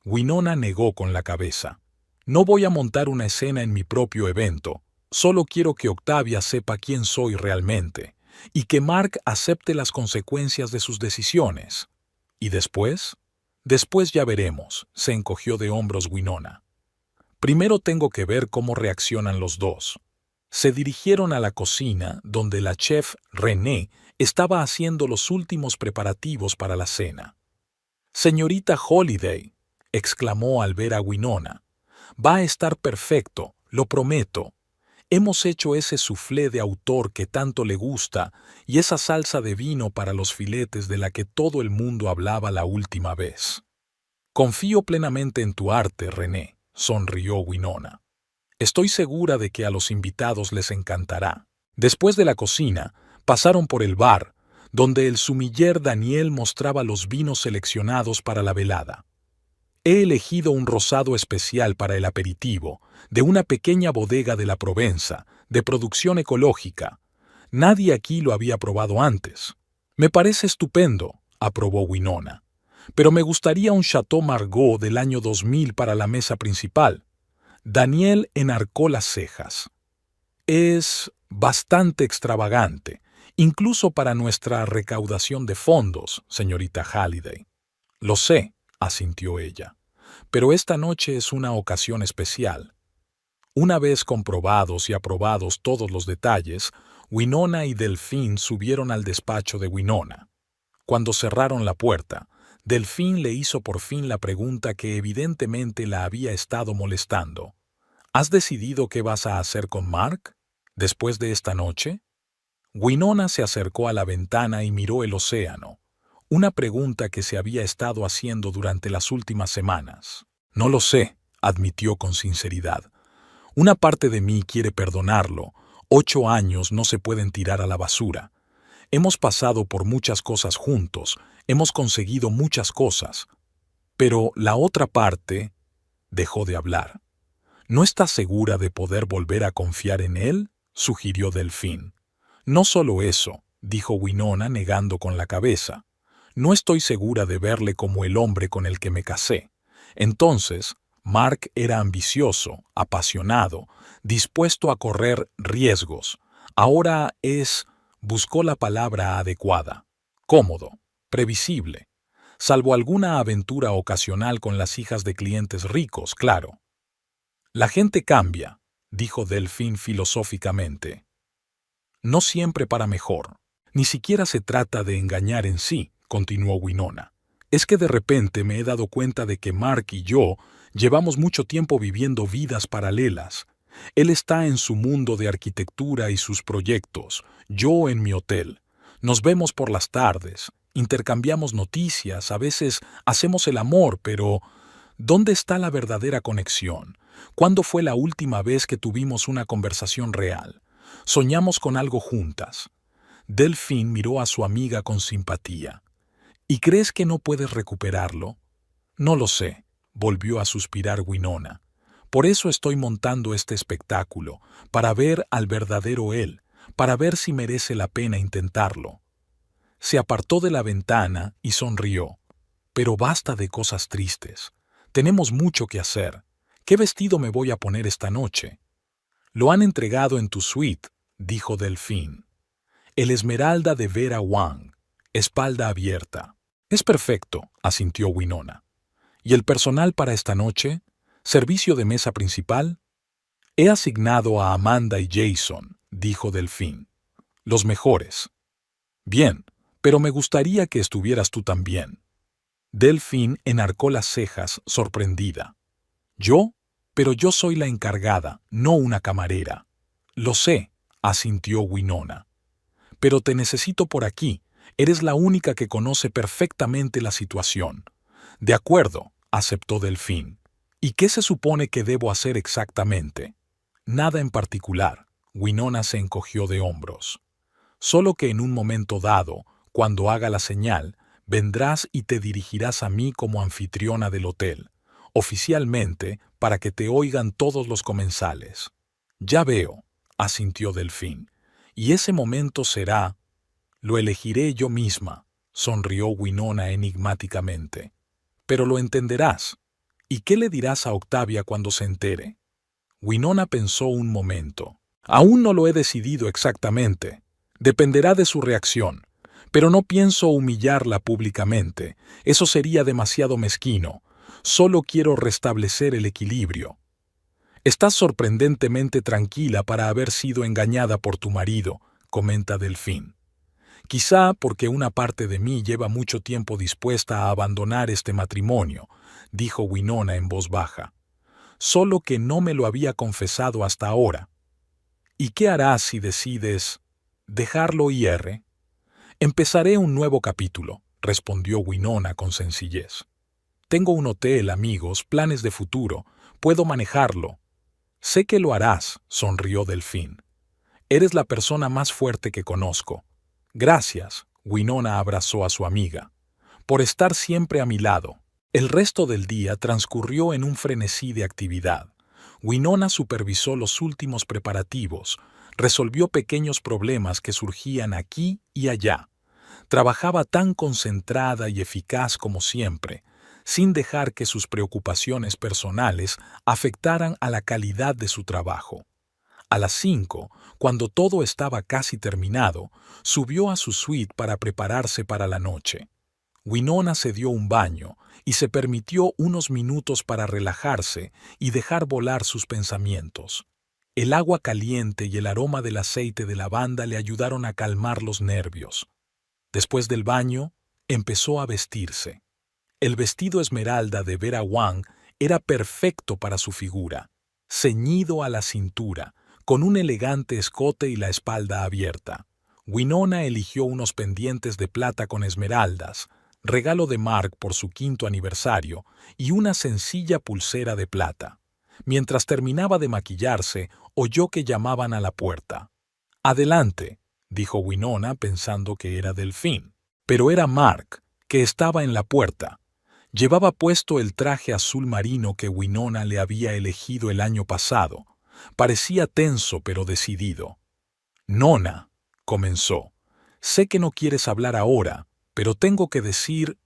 A: Winona negó con la cabeza. «No voy a montar una escena en mi propio evento. Solo quiero que Octavia sepa quién soy realmente y que Mark acepte las consecuencias de sus decisiones. ¿Y después?» «Después ya veremos», se encogió de hombros Winona. «Primero tengo que ver cómo reaccionan los dos». Se dirigieron a la cocina, donde la chef René estaba haciendo los últimos preparativos para la cena. «Señorita Holiday», exclamó al ver a Winona, «va a estar perfecto, lo prometo. Hemos hecho ese soufflé de autor que tanto le gusta y esa salsa de vino para los filetes de la que todo el mundo hablaba la última vez». «Confío plenamente en tu arte, René», sonrió Winona. «Estoy segura de que a los invitados les encantará». Después de la cocina, pasaron por el bar, donde el sommelier Daniel mostraba los vinos seleccionados para la velada. «He elegido un rosado especial para el aperitivo, de una pequeña bodega de la Provenza, de producción ecológica. Nadie aquí lo había probado antes». Me parece estupendo, aprobó Winona. Pero me gustaría un Chateau Margaux del año 2000 para la mesa principal. Daniel enarcó las cejas. Es bastante extravagante, incluso para nuestra recaudación de fondos, señorita Halliday. Lo sé, asintió ella, pero esta noche es una ocasión especial. Una vez comprobados y aprobados todos los detalles, Winona y Delphine subieron al despacho de Winona. Cuando cerraron la puerta, Delphine le hizo por fin la pregunta que evidentemente la había estado molestando. ¿Has decidido qué vas a hacer con Mark después de esta noche? Winona se acercó a la ventana y miró el océano, una pregunta que se había estado haciendo durante las últimas semanas. No lo sé, admitió con sinceridad. Una parte de mí quiere perdonarlo. 8 años no se pueden tirar a la basura. Hemos pasado por muchas cosas juntos, hemos conseguido muchas cosas. Pero la otra parte dejó de hablar. ¿No estás segura de poder volver a confiar en él?, sugirió Delphine. No solo eso, dijo Winona negando con la cabeza. No estoy segura de verle como el hombre con el que me casé. Entonces, Mark era ambicioso, apasionado, dispuesto a correr riesgos. Ahora buscó la palabra adecuada, cómodo, previsible, salvo alguna aventura ocasional con las hijas de clientes ricos, claro. La gente cambia, dijo Delphine filosóficamente. No siempre para mejor. Ni siquiera se trata de engañar en sí, continuó Winona. Es que de repente me he dado cuenta de que Mark y yo llevamos mucho tiempo viviendo vidas paralelas. Él está en su mundo de arquitectura y sus proyectos, yo en mi hotel. Nos vemos por las tardes, intercambiamos noticias, a veces hacemos el amor, pero ¿dónde está la verdadera conexión? ¿Cuándo fue la última vez que tuvimos una conversación real? Soñamos con algo juntas. Delphine miró a su amiga con simpatía. ¿Y crees que no puedes recuperarlo? No lo sé, volvió a suspirar Winona. Por eso estoy montando este espectáculo, para ver al verdadero él, para ver si merece la pena intentarlo. Se apartó de la ventana y sonrió. Pero basta de cosas tristes. Tenemos mucho que hacer. ¿Qué vestido me voy a poner esta noche? Lo han entregado en tu suite, dijo Delphine. El esmeralda de Vera Wang, espalda abierta. Es perfecto, asintió Winona. ¿Y el personal para esta noche? ¿Servicio de mesa principal? He asignado a Amanda y Jason, dijo Delphine. Los mejores. Bien, pero me gustaría que estuvieras tú también. Delphine enarcó las cejas, sorprendida. ¿Yo? Pero yo soy la encargada, no una camarera. Lo sé, asintió Winona. Pero te necesito por aquí. Eres la única que conoce perfectamente la situación. De acuerdo, aceptó Delphine. ¿Y qué se supone que debo hacer exactamente? Nada en particular. Winona se encogió de hombros. Solo que en un momento dado, cuando haga la señal, vendrás y te dirigirás a mí como anfitriona del hotel, oficialmente, para que te oigan todos los comensales. Ya veo, asintió Delphine. Y ese momento será... Lo elegiré yo misma, sonrió Winona enigmáticamente. Pero lo entenderás. ¿Y qué le dirás a Octavia cuando se entere? Winona pensó un momento. Aún no lo he decidido exactamente. Dependerá de su reacción. Pero no pienso humillarla públicamente. Eso sería demasiado mezquino. Solo quiero restablecer el equilibrio. Estás sorprendentemente tranquila para haber sido engañada por tu marido, comenta Delphine. Quizá porque una parte de mí lleva mucho tiempo dispuesta a abandonar este matrimonio, dijo Winona en voz baja. Solo que no me lo había confesado hasta ahora. ¿Y qué harás si decides dejarlo ir? Empezaré un nuevo capítulo, respondió Winona con sencillez. Tengo un hotel, amigos, planes de futuro, puedo manejarlo. Sé que lo harás, sonrió Delphine. Eres la persona más fuerte que conozco. Gracias, Winona abrazó a su amiga, por estar siempre a mi lado. El resto del día transcurrió en un frenesí de actividad. Winona supervisó los últimos preparativos, resolvió pequeños problemas que surgían aquí y allá. Trabajaba tan concentrada y eficaz como siempre, sin dejar que sus preocupaciones personales afectaran a la calidad de su trabajo. A las 5, cuando todo estaba casi terminado, subió a su suite para prepararse para la noche. Winona se dio un baño y se permitió unos minutos para relajarse y dejar volar sus pensamientos. El agua caliente y el aroma del aceite de lavanda le ayudaron a calmar los nervios. Después del baño, empezó a vestirse. El vestido esmeralda de Vera Wang era perfecto para su figura, ceñido a la cintura, con un elegante escote y la espalda abierta. Winona eligió unos pendientes de plata con esmeraldas, regalo de Mark por su 5º aniversario, y una sencilla pulsera de plata. Mientras terminaba de maquillarse, oyó que llamaban a la puerta. «Adelante», dijo Winona pensando que era Delfín. Pero era Mark, que estaba en la puerta. Llevaba puesto el traje azul marino que Winona le había elegido el año pasado. Parecía tenso pero decidido. «Nona», comenzó, «sé que no quieres hablar ahora, pero tengo que decir...»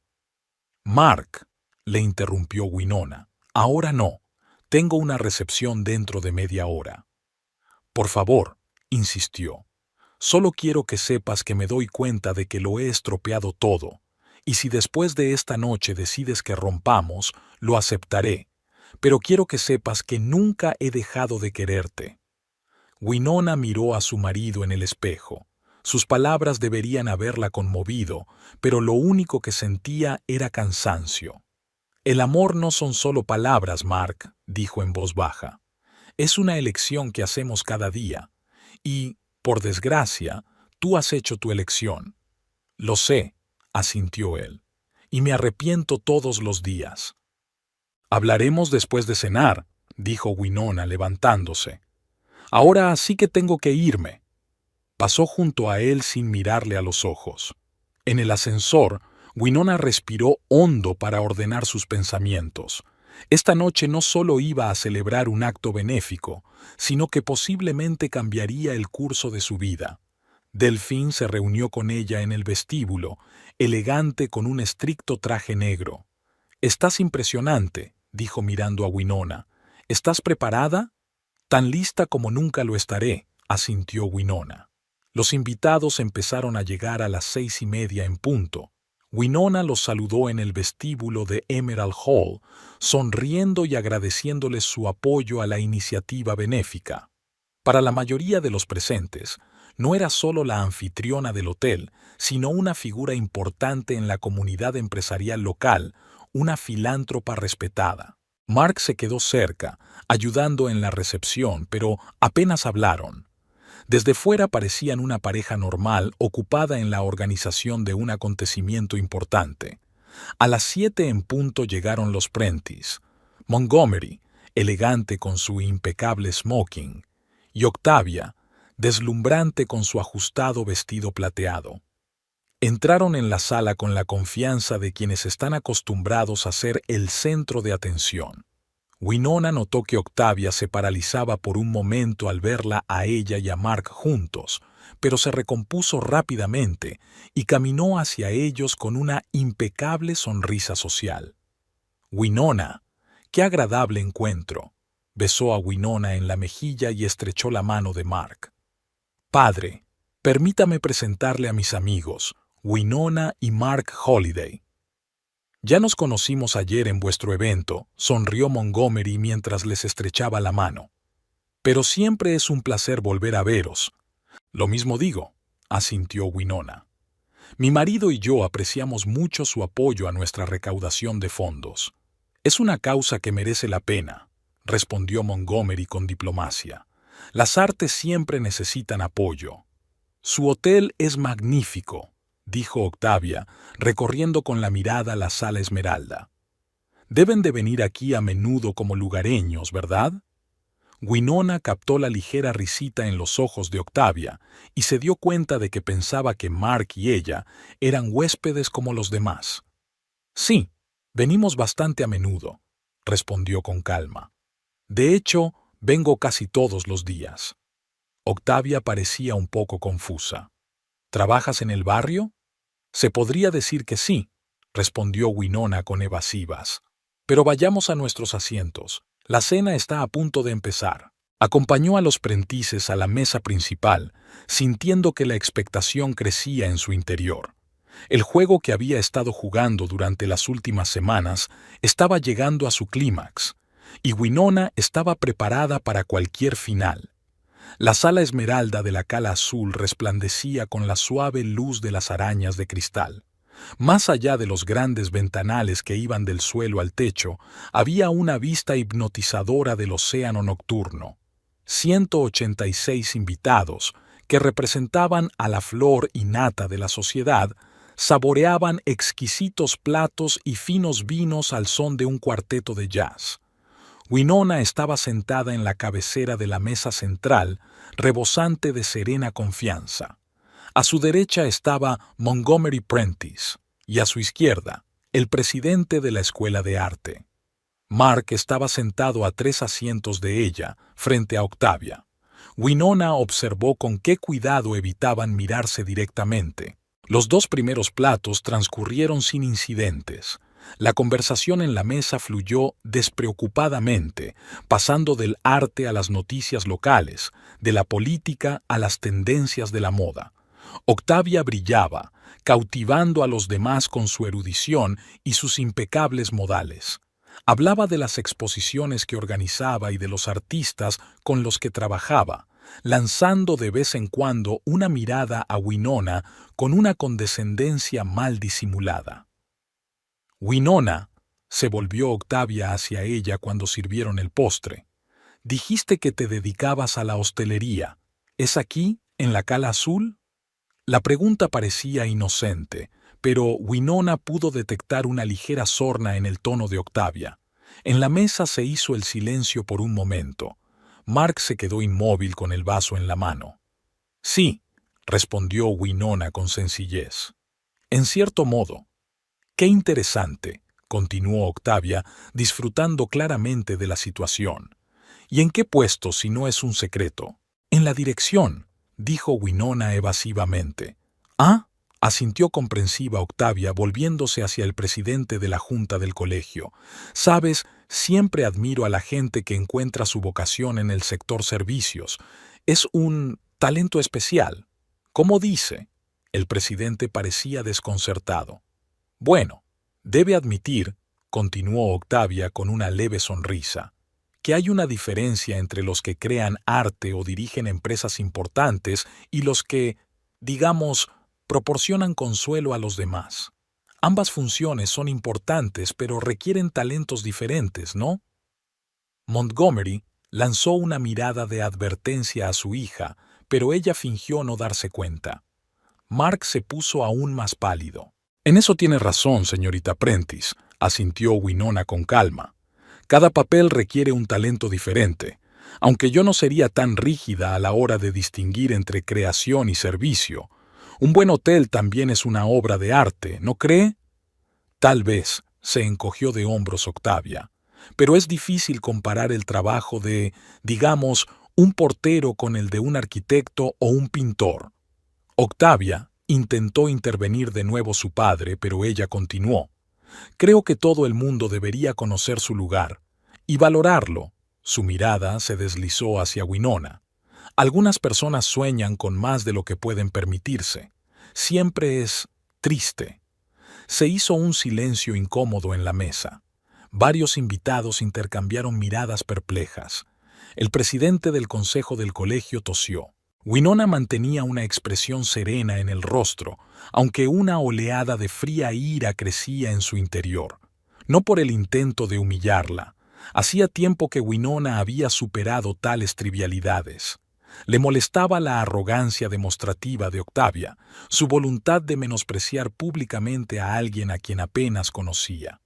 A: «Mark», le interrumpió Winona, «ahora no. Tengo una recepción dentro de media hora». «Por favor», insistió, «solo quiero que sepas que me doy cuenta de que lo he estropeado todo, y si después de esta noche decides que rompamos, lo aceptaré, pero quiero que sepas que nunca he dejado de quererte». Winona miró a su marido en el espejo. Sus palabras deberían haberla conmovido, pero lo único que sentía era cansancio. «El amor no son solo palabras, Mark», dijo en voz baja. «Es una elección que hacemos cada día. Y, por desgracia, tú has hecho tu elección». «Lo sé», asintió él, «y me arrepiento todos los días». «Hablaremos después de cenar», dijo Winona levantándose. «Ahora sí que tengo que irme». Pasó junto a él sin mirarle a los ojos. En el ascensor, Winona respiró hondo para ordenar sus pensamientos. Esta noche no solo iba a celebrar un acto benéfico, sino que posiblemente cambiaría el curso de su vida. Delfín se reunió con ella en el vestíbulo, elegante con un estricto traje negro. «Estás impresionante», dijo mirando a Winona. «¿Estás preparada?» «Tan lista como nunca lo estaré», asintió Winona. Los invitados empezaron a llegar a las 6:30 en punto. Winona los saludó en el vestíbulo de Emerald Hall, sonriendo y agradeciéndoles su apoyo a la iniciativa benéfica. Para la mayoría de los presentes, no era solo la anfitriona del hotel, sino una figura importante en la comunidad empresarial local, una filántropa respetada. Mark se quedó cerca, ayudando en la recepción, pero apenas hablaron. Desde fuera parecían una pareja normal ocupada en la organización de un acontecimiento importante. A las 7 en punto llegaron los Prentice, Montgomery, elegante con su impecable smoking, y Octavia, deslumbrante con su ajustado vestido plateado. Entraron en la sala con la confianza de quienes están acostumbrados a ser el centro de atención. Winona notó que Octavia se paralizaba por un momento al verla a ella y a Mark juntos, pero se recompuso rápidamente y caminó hacia ellos con una impecable sonrisa social. «Winona, qué agradable encuentro», besó a Winona en la mejilla y estrechó la mano de Mark. «Padre, permítame presentarle a mis amigos, Winona y Mark Holliday». «Ya nos conocimos ayer en vuestro evento», sonrió Montgomery mientras les estrechaba la mano. «Pero siempre es un placer volver a veros». «Lo mismo digo», asintió Winona. «Mi marido y yo apreciamos mucho su apoyo a nuestra recaudación de fondos». «Es una causa que merece la pena», respondió Montgomery con diplomacia. «Las artes siempre necesitan apoyo». «Su hotel es magnífico», dijo Octavia, recorriendo con la mirada la sala Esmeralda. «Deben de venir aquí a menudo como lugareños, ¿verdad?» Winona captó la ligera risita en los ojos de Octavia y se dio cuenta de que pensaba que Mark y ella eran huéspedes como los demás. «Sí, venimos bastante a menudo», respondió con calma. «De hecho, vengo casi todos los días». Octavia parecía un poco confusa. «¿Trabajas en el barrio?» Se podría decir que sí, respondió Winona con evasivas. Pero vayamos a nuestros asientos. La cena está a punto de empezar. Acompañó a los Prentices a la mesa principal, sintiendo que la expectación crecía en su interior. El juego que había estado jugando durante las últimas semanas estaba llegando a su clímax, y Winona estaba preparada para cualquier final. La sala esmeralda de la cala azul resplandecía con la suave luz de las arañas de cristal. Más allá de los grandes ventanales que iban del suelo al techo, había una vista hipnotizadora del océano nocturno. 186 invitados, que representaban a la flor y nata de la sociedad, saboreaban exquisitos platos y finos vinos al son de un cuarteto de jazz. Winona estaba sentada en la cabecera de la mesa central, rebosante de serena confianza. A su derecha estaba Montgomery Prentice, y a su izquierda, el presidente de la Escuela de Arte. Mark estaba sentado a 3 asientos de ella, frente a Octavia. Winona observó con qué cuidado evitaban mirarse directamente. Los 2 primeros platos transcurrieron sin incidentes. La conversación en la mesa fluyó despreocupadamente, pasando del arte a las noticias locales, de la política a las tendencias de la moda. Octavia brillaba, cautivando a los demás con su erudición y sus impecables modales. Hablaba de las exposiciones que organizaba y de los artistas con los que trabajaba, lanzando de vez en cuando una mirada a Winona con una condescendencia mal disimulada. «Winona», se volvió Octavia hacia ella cuando sirvieron el postre. «Dijiste que te dedicabas a la hostelería. ¿Es aquí, en la cala azul?» La pregunta parecía inocente, pero Winona pudo detectar una ligera sorna en el tono de Octavia. En la mesa se hizo el silencio por un momento. Mark se quedó inmóvil con el vaso en la mano. «Sí», respondió Winona con sencillez. «En cierto modo». «Qué interesante», continuó Octavia, disfrutando claramente de la situación. «¿Y en qué puesto si no es un secreto?» «En la dirección», dijo Winona evasivamente. «¿Ah?», asintió comprensiva Octavia volviéndose hacia el presidente de la junta del colegio. «Sabes, siempre admiro a la gente que encuentra su vocación en el sector servicios. Es un talento especial». «¿Cómo dice?». El presidente parecía desconcertado. «Bueno, debe admitir», continuó Octavia con una leve sonrisa, «que hay una diferencia entre los que crean arte o dirigen empresas importantes y los que, digamos, proporcionan consuelo a los demás. Ambas funciones son importantes, pero requieren talentos diferentes, ¿no?». Montgomery lanzó una mirada de advertencia a su hija, pero ella fingió no darse cuenta. Mark se puso aún más pálido. «En eso tiene razón, señorita Prentice», asintió Winona con calma. «Cada papel requiere un talento diferente, aunque yo no sería tan rígida a la hora de distinguir entre creación y servicio. Un buen hotel también es una obra de arte, ¿no cree?». «Tal vez», se encogió de hombros Octavia, «pero es difícil comparar el trabajo de, digamos, un portero con el de un arquitecto o un pintor». Octavia intentó intervenir de nuevo su padre, pero ella continuó. «Creo que todo el mundo debería conocer su lugar y valorarlo». Su mirada se deslizó hacia Winona. «Algunas personas sueñan con más de lo que pueden permitirse. Siempre es triste». Se hizo un silencio incómodo en la mesa. Varios invitados intercambiaron miradas perplejas. El presidente del consejo del colegio tosió. Winona mantenía una expresión serena en el rostro, aunque una oleada de fría ira crecía en su interior. No por el intento de humillarla. Hacía tiempo que Winona había superado tales trivialidades. Le molestaba la arrogancia demostrativa de Octavia, su voluntad de menospreciar públicamente a alguien a quien apenas conocía.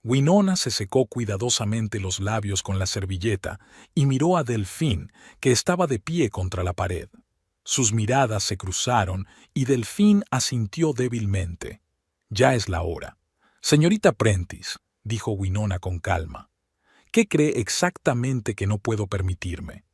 A: Winona se secó cuidadosamente los labios con la servilleta y miró a Delphine, que estaba de pie contra la pared. Sus miradas se cruzaron y Delphine asintió débilmente. «Ya es la hora». «Señorita Prentice», dijo Winona con calma, «¿qué cree exactamente que no puedo permitirme?».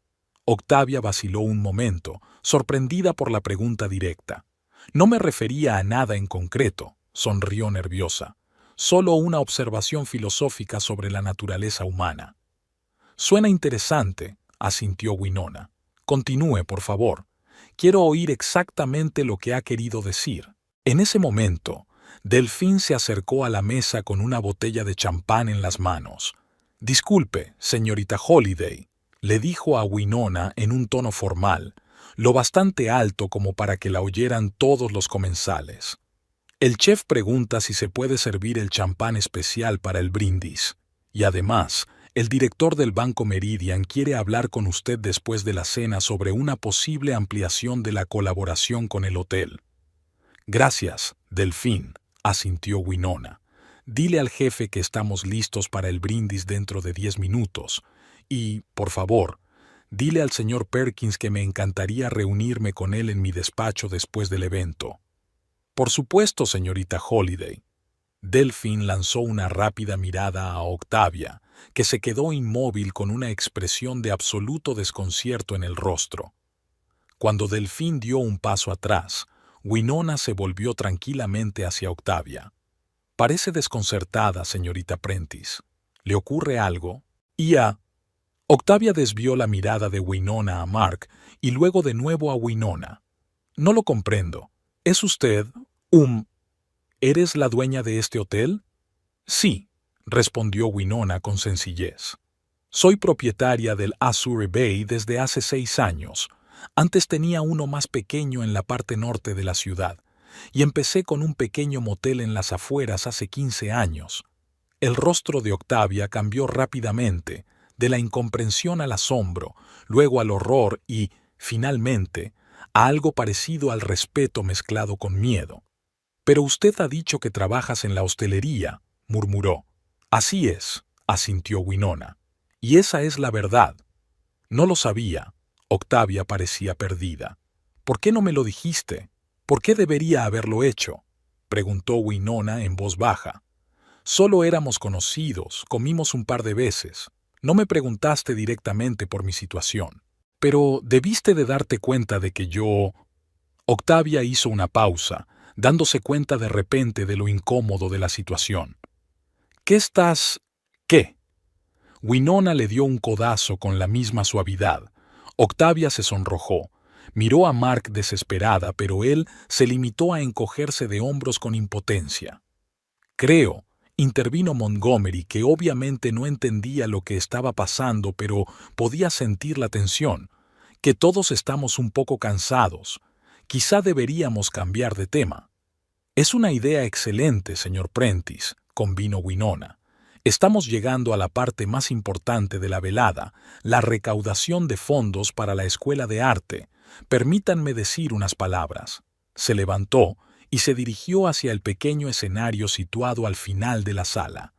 A: Octavia vaciló un momento, sorprendida por la pregunta directa. No me refería a nada en concreto, sonrió nerviosa. Solo una observación filosófica sobre la naturaleza humana. Suena interesante, asintió Winona. Continúe, por favor. Quiero oír exactamente lo que ha querido decir. En ese momento, Delphine se acercó a la mesa con una botella de champán en las manos. Disculpe, señorita Holiday, le dijo a Winona en un tono formal, lo bastante alto como para que la oyeran todos los comensales. El chef pregunta si se puede servir el champán especial para el brindis. Y además, el director del Banco Meridian quiere hablar con usted después de la cena sobre una posible ampliación de la colaboración con el hotel. Gracias, Delphine, asintió Winona. Dile al jefe que estamos listos para el brindis dentro de 10 minutos. Y, por favor, dile al señor Perkins que me encantaría reunirme con él en mi despacho después del evento. Por supuesto, señorita Holiday. Delphine lanzó una rápida mirada a Octavia, que se quedó inmóvil con una expresión de absoluto desconcierto en el rostro. Cuando Delphine dio un paso atrás, Winona se volvió tranquilamente hacia Octavia. Parece desconcertada, señorita Prentice. ¿Le ocurre algo? Octavia desvió la mirada de Winona a Mark y luego de nuevo a Winona. No lo comprendo. ¿Es usted ¿Eres la dueña de este hotel? Sí, respondió Winona con sencillez. Soy propietaria del Azure Bay desde hace 6 años. Antes tenía uno más pequeño en la parte norte de la ciudad, y empecé con un pequeño motel en las afueras hace 15 años. El rostro de Octavia cambió rápidamente, de la incomprensión al asombro, luego al horror y, finalmente, a algo parecido al respeto mezclado con miedo. Pero usted ha dicho que trabajas en la hostelería, murmuró. Así es, asintió Winona. Y esa es la verdad. No lo sabía. Octavia parecía perdida. ¿Por qué no me lo dijiste? ¿Por qué debería haberlo hecho? Preguntó Winona en voz baja. Solo éramos conocidos, comimos un par de veces. No me preguntaste directamente por mi situación. Pero debiste de darte cuenta de que yo... Octavia hizo una pausa, dándose cuenta de repente de lo incómodo de la situación. ¿Qué? Winona le dio un codazo con la misma suavidad. Octavia se sonrojó. Miró a Mark desesperada, pero él se limitó a encogerse de hombros con impotencia. Creo, intervino Montgomery, que obviamente no entendía lo que estaba pasando, pero podía sentir la tensión, que todos estamos un poco cansados. Quizá deberíamos cambiar de tema. Es una idea excelente, señor Prentice, convino Winona. Estamos llegando a la parte más importante de la velada, la recaudación de fondos para la escuela de arte. Permítanme decir unas palabras. Se levantó y se dirigió hacia el pequeño escenario situado al final de la sala.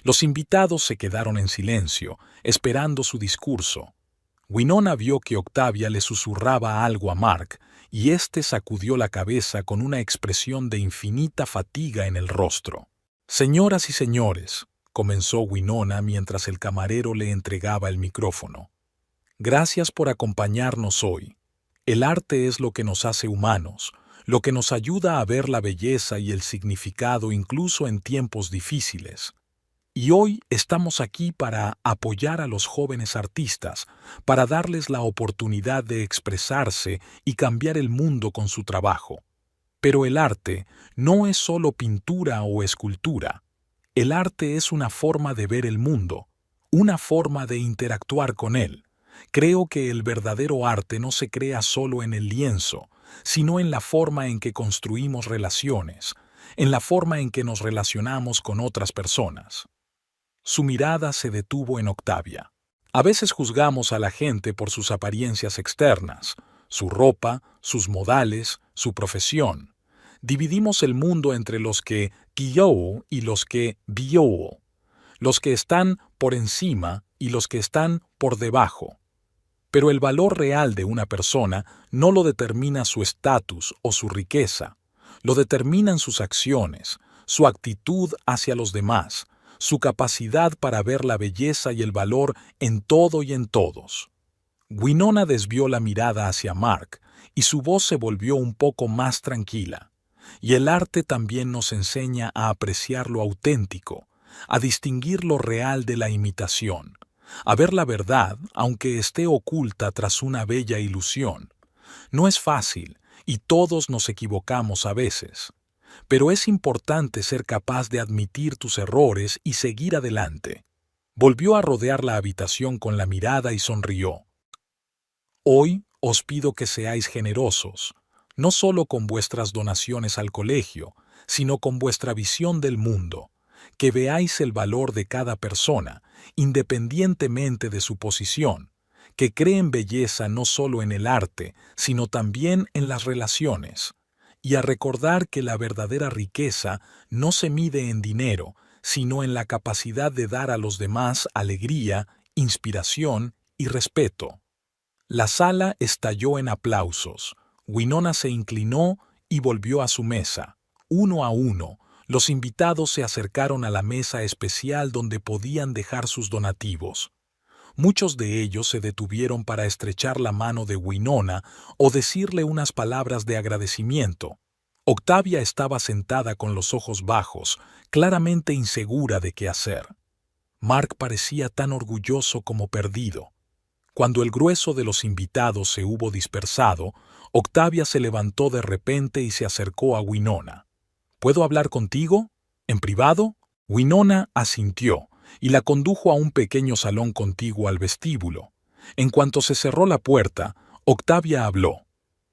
A: Los invitados se quedaron en silencio, esperando su discurso. Winona vio que Octavia le susurraba algo a Mark, y éste sacudió la cabeza con una expresión de infinita fatiga en el rostro. Señoras y señores, comenzó Winona mientras el camarero le entregaba el micrófono. Gracias por acompañarnos hoy. El arte es lo que nos hace humanos, lo que nos ayuda a ver la belleza y el significado incluso en tiempos difíciles. Y hoy estamos aquí para apoyar a los jóvenes artistas, para darles la oportunidad de expresarse y cambiar el mundo con su trabajo. Pero el arte no es solo pintura o escultura. El arte es una forma de ver el mundo, una forma de interactuar con él. Creo que el verdadero arte no se crea solo en el lienzo, sino en la forma en que construimos relaciones, en la forma en que nos relacionamos con otras personas. Su mirada se detuvo en Octavia. A veces juzgamos a la gente por sus apariencias externas, su ropa, sus modales, su profesión. Dividimos el mundo entre los que guió y los que vio, los que están por encima y los que están por debajo. Pero el valor real de una persona no lo determina su estatus o su riqueza, lo determinan sus acciones, su actitud hacia los demás, su capacidad para ver la belleza y el valor en todo y en todos. Winona desvió la mirada hacia Mark, y su voz se volvió un poco más tranquila. Y el arte también nos enseña a apreciar lo auténtico, a distinguir lo real de la imitación, a ver la verdad aunque esté oculta tras una bella ilusión. No es fácil, y todos nos equivocamos a veces, pero es importante ser capaz de admitir tus errores y seguir adelante. Volvió a rodear la habitación con la mirada y sonrió. Hoy os pido que seáis generosos, no solo con vuestras donaciones al colegio, sino con vuestra visión del mundo, que veáis el valor de cada persona, independientemente de su posición, que creen belleza no solo en el arte, sino también en las relaciones, y a recordar que la verdadera riqueza no se mide en dinero, sino en la capacidad de dar a los demás alegría, inspiración y respeto. La sala estalló en aplausos. Winona se inclinó y volvió a su mesa. Uno a uno, los invitados se acercaron a la mesa especial donde podían dejar sus donativos. Muchos de ellos se detuvieron para estrechar la mano de Winona o decirle unas palabras de agradecimiento. Octavia estaba sentada con los ojos bajos, claramente insegura de qué hacer. Mark parecía tan orgulloso como perdido. Cuando el grueso de los invitados se hubo dispersado, Octavia se levantó de repente y se acercó a Winona. ¿Puedo hablar contigo? ¿En privado? Winona asintió y la condujo a un pequeño salón contiguo al vestíbulo. En cuanto se cerró la puerta, Octavia habló.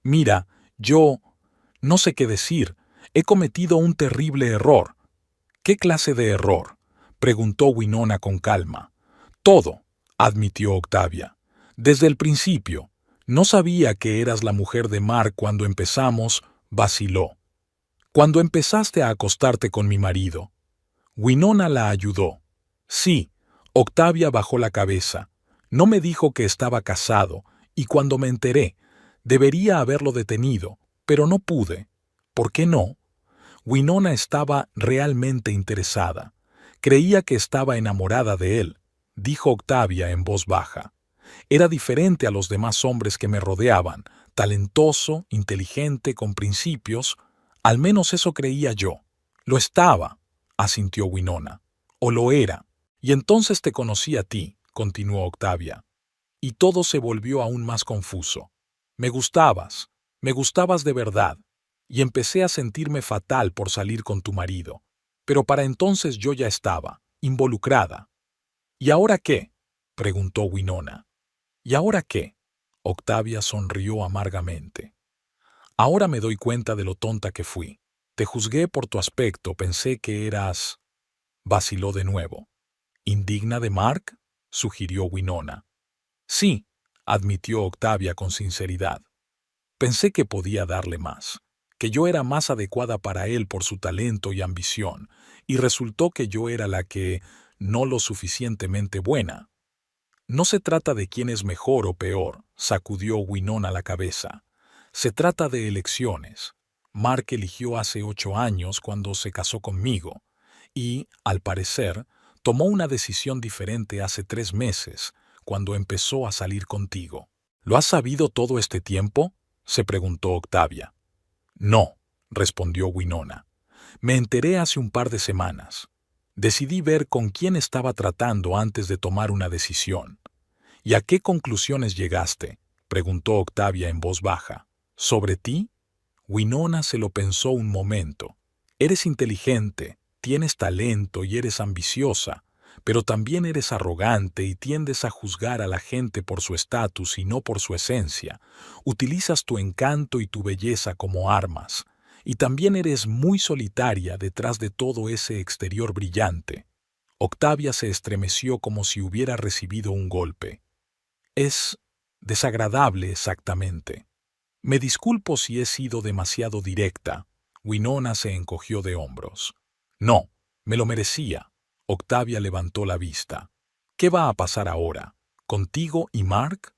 A: Mira, yo no sé qué decir. He cometido un terrible error. ¿Qué clase de error?, preguntó Winona con calma. Todo, admitió Octavia. Desde el principio. No sabía que eras la mujer de Mark cuando empezamos, vaciló. Cuando empezaste a acostarte con mi marido. Winona la ayudó. Sí, Octavia bajó la cabeza. No me dijo que estaba casado, y cuando me enteré, debería haberlo detenido, pero no pude. ¿Por qué no? Winona estaba realmente interesada. Creía que estaba enamorada de él, dijo Octavia en voz baja. Era diferente a los demás hombres que me rodeaban, talentoso, inteligente, con principios. Al menos eso creía yo. Lo estaba, asintió Winona. O lo era. Y entonces te conocí a ti, continuó Octavia. Y todo se volvió aún más confuso. Me gustabas de verdad, y empecé a sentirme fatal por salir con tu marido. Pero para entonces yo ya estaba, involucrada. ¿Y ahora qué?, preguntó Winona. ¿Y ahora qué? Octavia sonrió amargamente. Ahora me doy cuenta de lo tonta que fui. Te juzgué por tu aspecto, pensé que eras... Vaciló de nuevo. ¿Indigna de Mark?, sugirió Winona. Sí, admitió Octavia con sinceridad. Pensé que podía darle más, que yo era más adecuada para él por su talento y ambición, y resultó que yo era la que no lo suficientemente buena. No se trata de quién es mejor o peor, sacudió Winona la cabeza. Se trata de elecciones. Mark eligió hace 8 años cuando se casó conmigo, y, al parecer, tomó una decisión diferente hace 3 meses, cuando empezó a salir contigo. ¿Lo has sabido todo este tiempo?, se preguntó Octavia. No, respondió Winona. Me enteré hace un par de semanas. Decidí ver con quién estaba tratando antes de tomar una decisión. ¿Y a qué conclusiones llegaste?, preguntó Octavia en voz baja. ¿Sobre ti? Winona se lo pensó un momento. Eres inteligente, tienes talento y eres ambiciosa, pero también eres arrogante y tiendes a juzgar a la gente por su estatus y no por su esencia. Utilizas tu encanto y tu belleza como armas. Y también eres muy solitaria detrás de todo ese exterior brillante. Octavia se estremeció como si hubiera recibido un golpe. Es desagradable exactamente. Me disculpo si he sido demasiado directa. Winona se encogió de hombros. No, me lo merecía. Octavia levantó la vista. ¿Qué va a pasar ahora? ¿Contigo y Mark?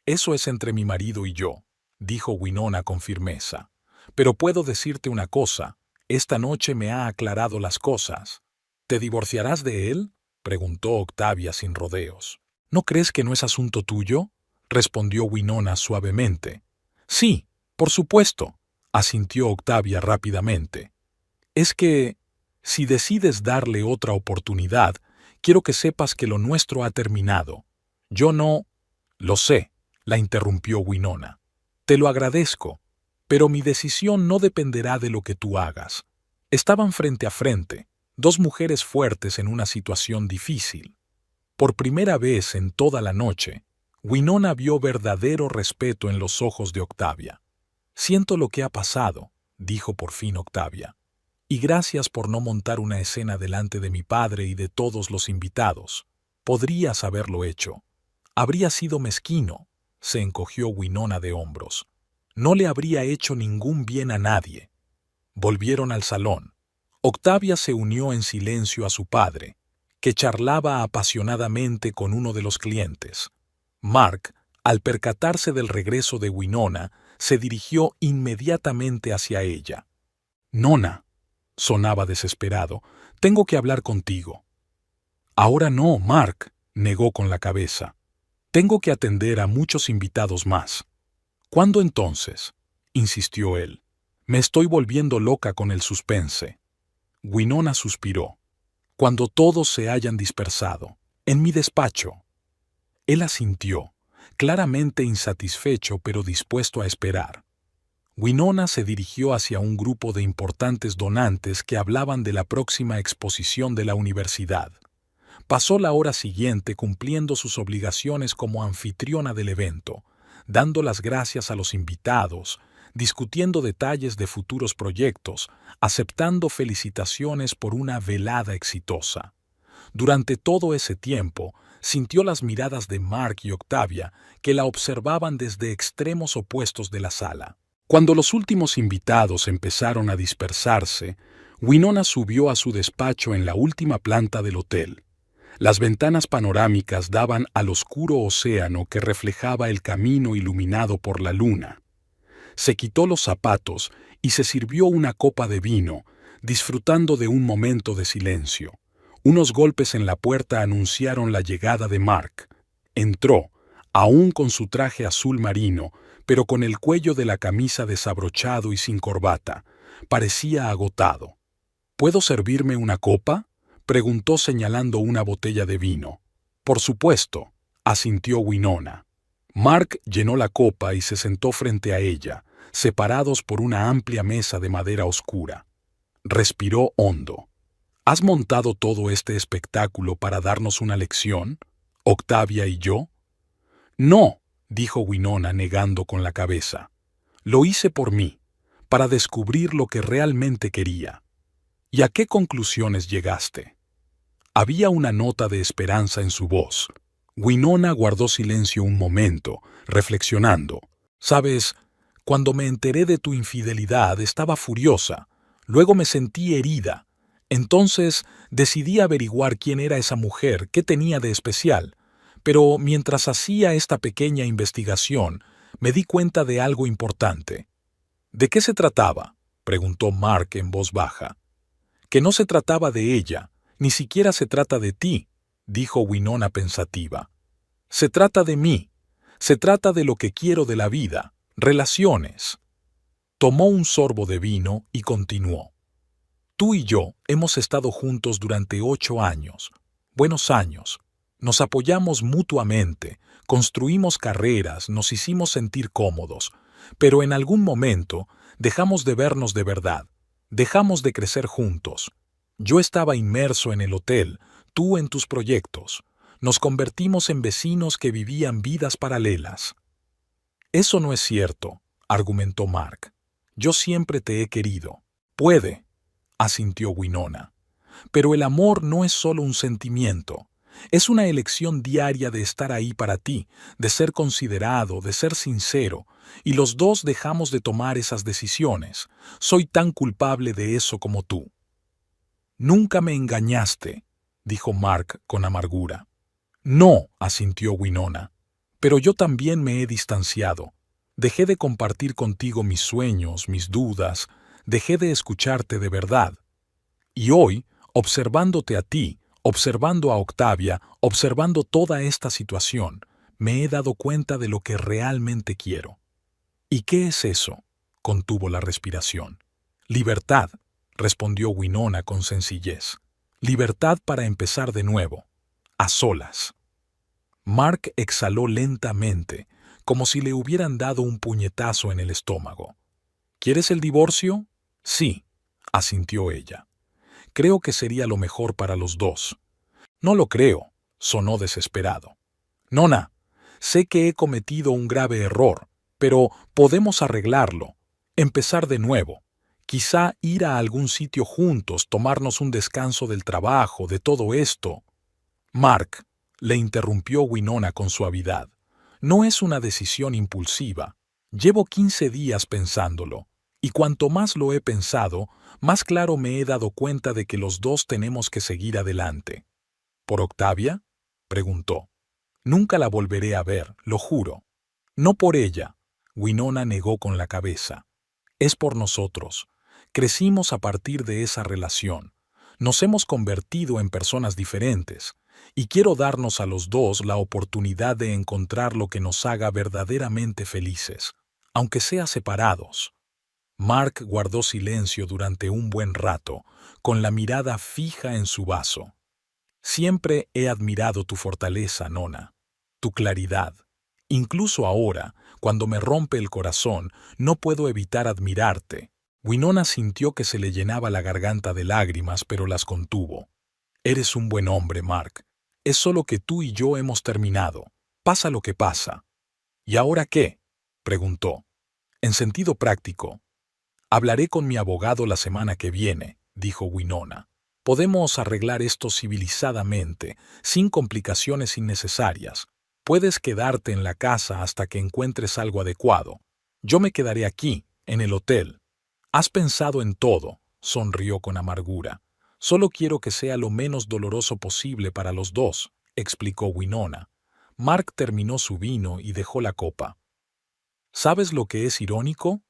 A: Eso es entre mi marido y yo, dijo Winona con firmeza. Pero puedo decirte una cosa, esta noche me ha aclarado las cosas. ¿Te divorciarás de él?, preguntó Octavia sin rodeos. ¿No crees que no es asunto tuyo?, respondió Winona suavemente. Sí, Por supuesto, asintió Octavia rápidamente. Es que, si decides darle otra oportunidad, quiero que sepas que lo nuestro ha terminado. Yo no... Lo sé, la interrumpió Winona. Te lo agradezco, pero mi decisión no dependerá de lo que tú hagas. Estaban frente a frente, dos mujeres fuertes en una situación difícil. Por primera vez en toda la noche, Winona vio verdadero respeto en los ojos de Octavia. Siento lo que ha pasado, dijo por fin Octavia. Y gracias por no montar una escena delante de mi padre y de todos los invitados. Podrías haberlo hecho. Habría sido mezquino, se encogió Winona de hombros. No le habría hecho ningún bien a nadie. Volvieron al salón. Octavia se unió en silencio a su padre, que charlaba apasionadamente con uno de los clientes. Mark, al percatarse del regreso de Winona, se dirigió inmediatamente hacia ella. «Nona», sonaba desesperado, «tengo que hablar contigo». «Ahora no, Mark», negó con la cabeza. «Tengo que atender a muchos invitados más». «¿Cuándo entonces?», insistió él. «Me estoy volviendo loca con el suspense». Winona suspiró. «Cuando todos se hayan dispersado, en mi despacho». Él asintió, claramente insatisfecho pero dispuesto a esperar. Winona se dirigió hacia un grupo de importantes donantes que hablaban de la próxima exposición de la universidad. Pasó la hora siguiente cumpliendo sus obligaciones como anfitriona del evento, dando las gracias a los invitados, discutiendo detalles de futuros proyectos, aceptando felicitaciones por una velada exitosa. Durante todo ese tiempo, sintió las miradas de Mark y Octavia que la observaban desde extremos opuestos de la sala. Cuando los últimos invitados empezaron a dispersarse, Winona subió a su despacho en la última planta del hotel. Las ventanas panorámicas daban al oscuro océano que reflejaba el camino iluminado por la luna. Se quitó los zapatos y se sirvió una copa de vino, disfrutando de un momento de silencio. Unos golpes en la puerta anunciaron la llegada de Mark. Entró, aún con su traje azul marino, pero con el cuello de la camisa desabrochado y sin corbata. Parecía agotado. «¿Puedo servirme una copa?», preguntó señalando una botella de vino. «Por supuesto», asintió Winona. Mark llenó la copa y se sentó frente a ella, separados por una amplia mesa de madera oscura. Respiró hondo. «¿Has montado todo este espectáculo para darnos una lección, Octavia y yo?» «No», dijo Winona negando con la cabeza. «Lo hice por mí, para descubrir lo que realmente quería». «¿Y a qué conclusiones llegaste?». Había una nota de esperanza en su voz. Winona guardó silencio un momento, reflexionando. «Sabes, cuando me enteré de tu infidelidad estaba furiosa. Luego me sentí herida. Entonces decidí averiguar quién era esa mujer, qué tenía de especial. Pero mientras hacía esta pequeña investigación, me di cuenta de algo importante». «¿De qué se trataba?», preguntó Mark en voz baja. «Que no se trataba de ella, ni siquiera se trata de ti», dijo Winona pensativa. «Se trata de mí. Se trata de lo que quiero de la vida, relaciones». Tomó un sorbo de vino y continuó. «Tú y yo hemos estado juntos durante 8 años. Buenos años. Nos apoyamos mutuamente, construimos carreras, nos hicimos sentir cómodos, pero en algún momento dejamos de vernos de verdad, dejamos de crecer juntos. Yo estaba inmerso en el hotel, tú en tus proyectos. Nos convertimos en vecinos que vivían vidas paralelas». «Eso no es cierto», argumentó Mark. «Yo siempre te he querido». «Puede», asintió Winona. «Pero el amor no es solo un sentimiento. Es una elección diaria de estar ahí para ti, de ser considerado, de ser sincero, y los dos dejamos de tomar esas decisiones. Soy tan culpable de eso como tú». «Nunca me engañaste», dijo Mark con amargura. «No», asintió Winona, «pero yo también me he distanciado. Dejé de compartir contigo mis sueños, mis dudas, dejé de escucharte de verdad. Y hoy, observándote a ti, observando a Octavia, observando toda esta situación, me he dado cuenta de lo que realmente quiero». «¿Y qué es eso?», contuvo la respiración. Libertad, respondió Winona con sencillez. Libertad para empezar de nuevo, a solas. Mark exhaló lentamente, como si le hubieran dado un puñetazo en el estómago. ¿Quieres el divorcio? Sí, asintió ella. Creo que sería lo mejor para los dos. No lo creo, sonó desesperado. Nona, sé que he cometido un grave error, pero podemos arreglarlo, empezar de nuevo. Quizá ir a algún sitio juntos, tomarnos un descanso del trabajo, de todo esto. Mark, le interrumpió Winona con suavidad. No es una decisión impulsiva. Llevo 15 días pensándolo, y cuanto más lo he pensado, más claro me he dado cuenta de que los dos tenemos que seguir adelante. ¿Por Octavia? Preguntó. Nunca la volveré a ver, lo juro. No por ella. Winona negó con la cabeza. Es por nosotros. Crecimos a partir de esa relación. Nos hemos convertido en personas diferentes, y quiero darnos a los dos la oportunidad de encontrar lo que nos haga verdaderamente felices, aunque sea separados. Mark guardó silencio durante un buen rato, con la mirada fija en su vaso. Siempre he admirado tu fortaleza, Nona, tu claridad. Incluso ahora, cuando me rompe el corazón, no puedo evitar admirarte. Winona sintió que se le llenaba la garganta de lágrimas, pero las contuvo. Eres un buen hombre, Mark. Es solo que tú y yo hemos terminado. Pasa lo que pasa. ¿Y ahora qué? Preguntó. En sentido práctico. Hablaré con mi abogado la semana que viene, dijo Winona. Podemos arreglar esto civilizadamente, sin complicaciones innecesarias. Puedes quedarte en la casa hasta que encuentres algo adecuado. Yo me quedaré aquí, en el hotel. Has pensado en todo, sonrió con amargura. Solo quiero que sea lo menos doloroso posible para los dos, explicó Winona. Mark terminó su vino y dejó la copa. ¿Sabes lo que es irónico?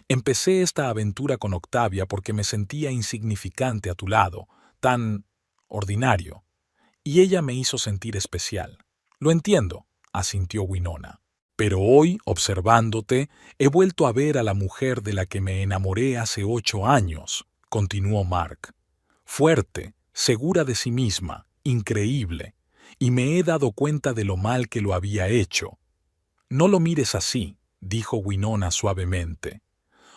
A: Empecé esta aventura con Octavia porque me sentía insignificante a tu lado, tan ordinario, y ella me hizo sentir especial. Lo entiendo, asintió Winona. Pero hoy, observándote, he vuelto a ver a la mujer de la que me enamoré hace 8 años, continuó Mark. Fuerte, segura de sí misma, increíble, y me he dado cuenta de lo mal que lo había hecho. No lo mires así, dijo Winona suavemente.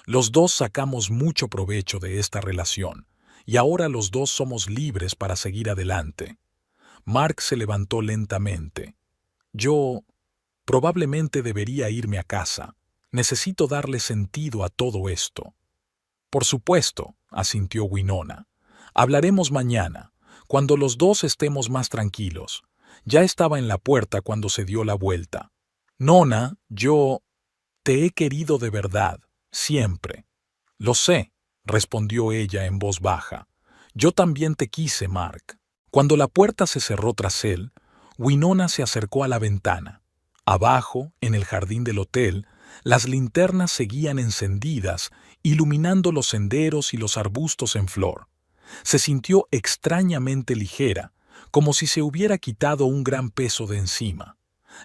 A: Los dos sacamos mucho provecho de esta relación, y ahora los dos somos libres para seguir adelante. Mark se levantó lentamente. Yo probablemente debería irme a casa. Necesito darle sentido a todo esto. Por supuesto, asintió Winona. Hablaremos mañana, cuando los dos estemos más tranquilos. Ya estaba en la puerta cuando se dio la vuelta. Nona, yo te he querido de verdad, siempre. Lo sé, respondió ella en voz baja. Yo también te quise, Mark. Cuando la puerta se cerró tras él, Winona se acercó a la ventana. Abajo, en el jardín del hotel, las linternas seguían encendidas, iluminando los senderos y los arbustos en flor. Se sintió extrañamente ligera, como si se hubiera quitado un gran peso de encima.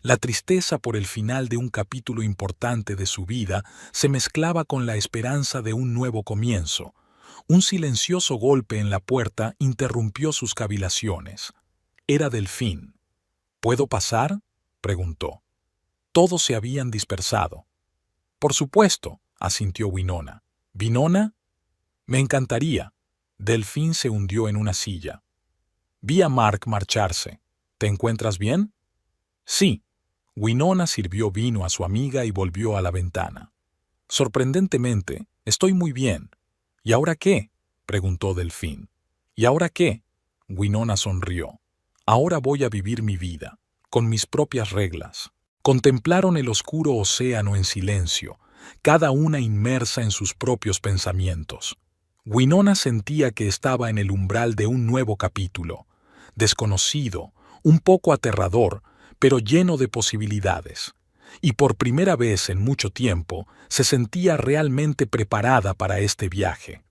A: La tristeza por el final de un capítulo importante de su vida se mezclaba con la esperanza de un nuevo comienzo. Un silencioso golpe en la puerta interrumpió sus cavilaciones. Era Delfín. ¿Puedo pasar?, preguntó. Todos se habían dispersado. Por supuesto, asintió Winona. ¿Vinona? Me encantaría. Delfín se hundió en una silla. Vi a Mark marcharse. ¿Te encuentras bien? Sí. Winona sirvió vino a su amiga y volvió a la ventana. Sorprendentemente, estoy muy bien. ¿Y ahora qué?, preguntó Delfín. ¿Y ahora qué? Winona sonrió. Ahora voy a vivir mi vida, con mis propias reglas. Contemplaron el oscuro océano en silencio, cada una inmersa en sus propios pensamientos. Winona sentía que estaba en el umbral de un nuevo capítulo, desconocido, un poco aterrador, pero lleno de posibilidades. Y por primera vez en mucho tiempo se sentía realmente preparada para este viaje.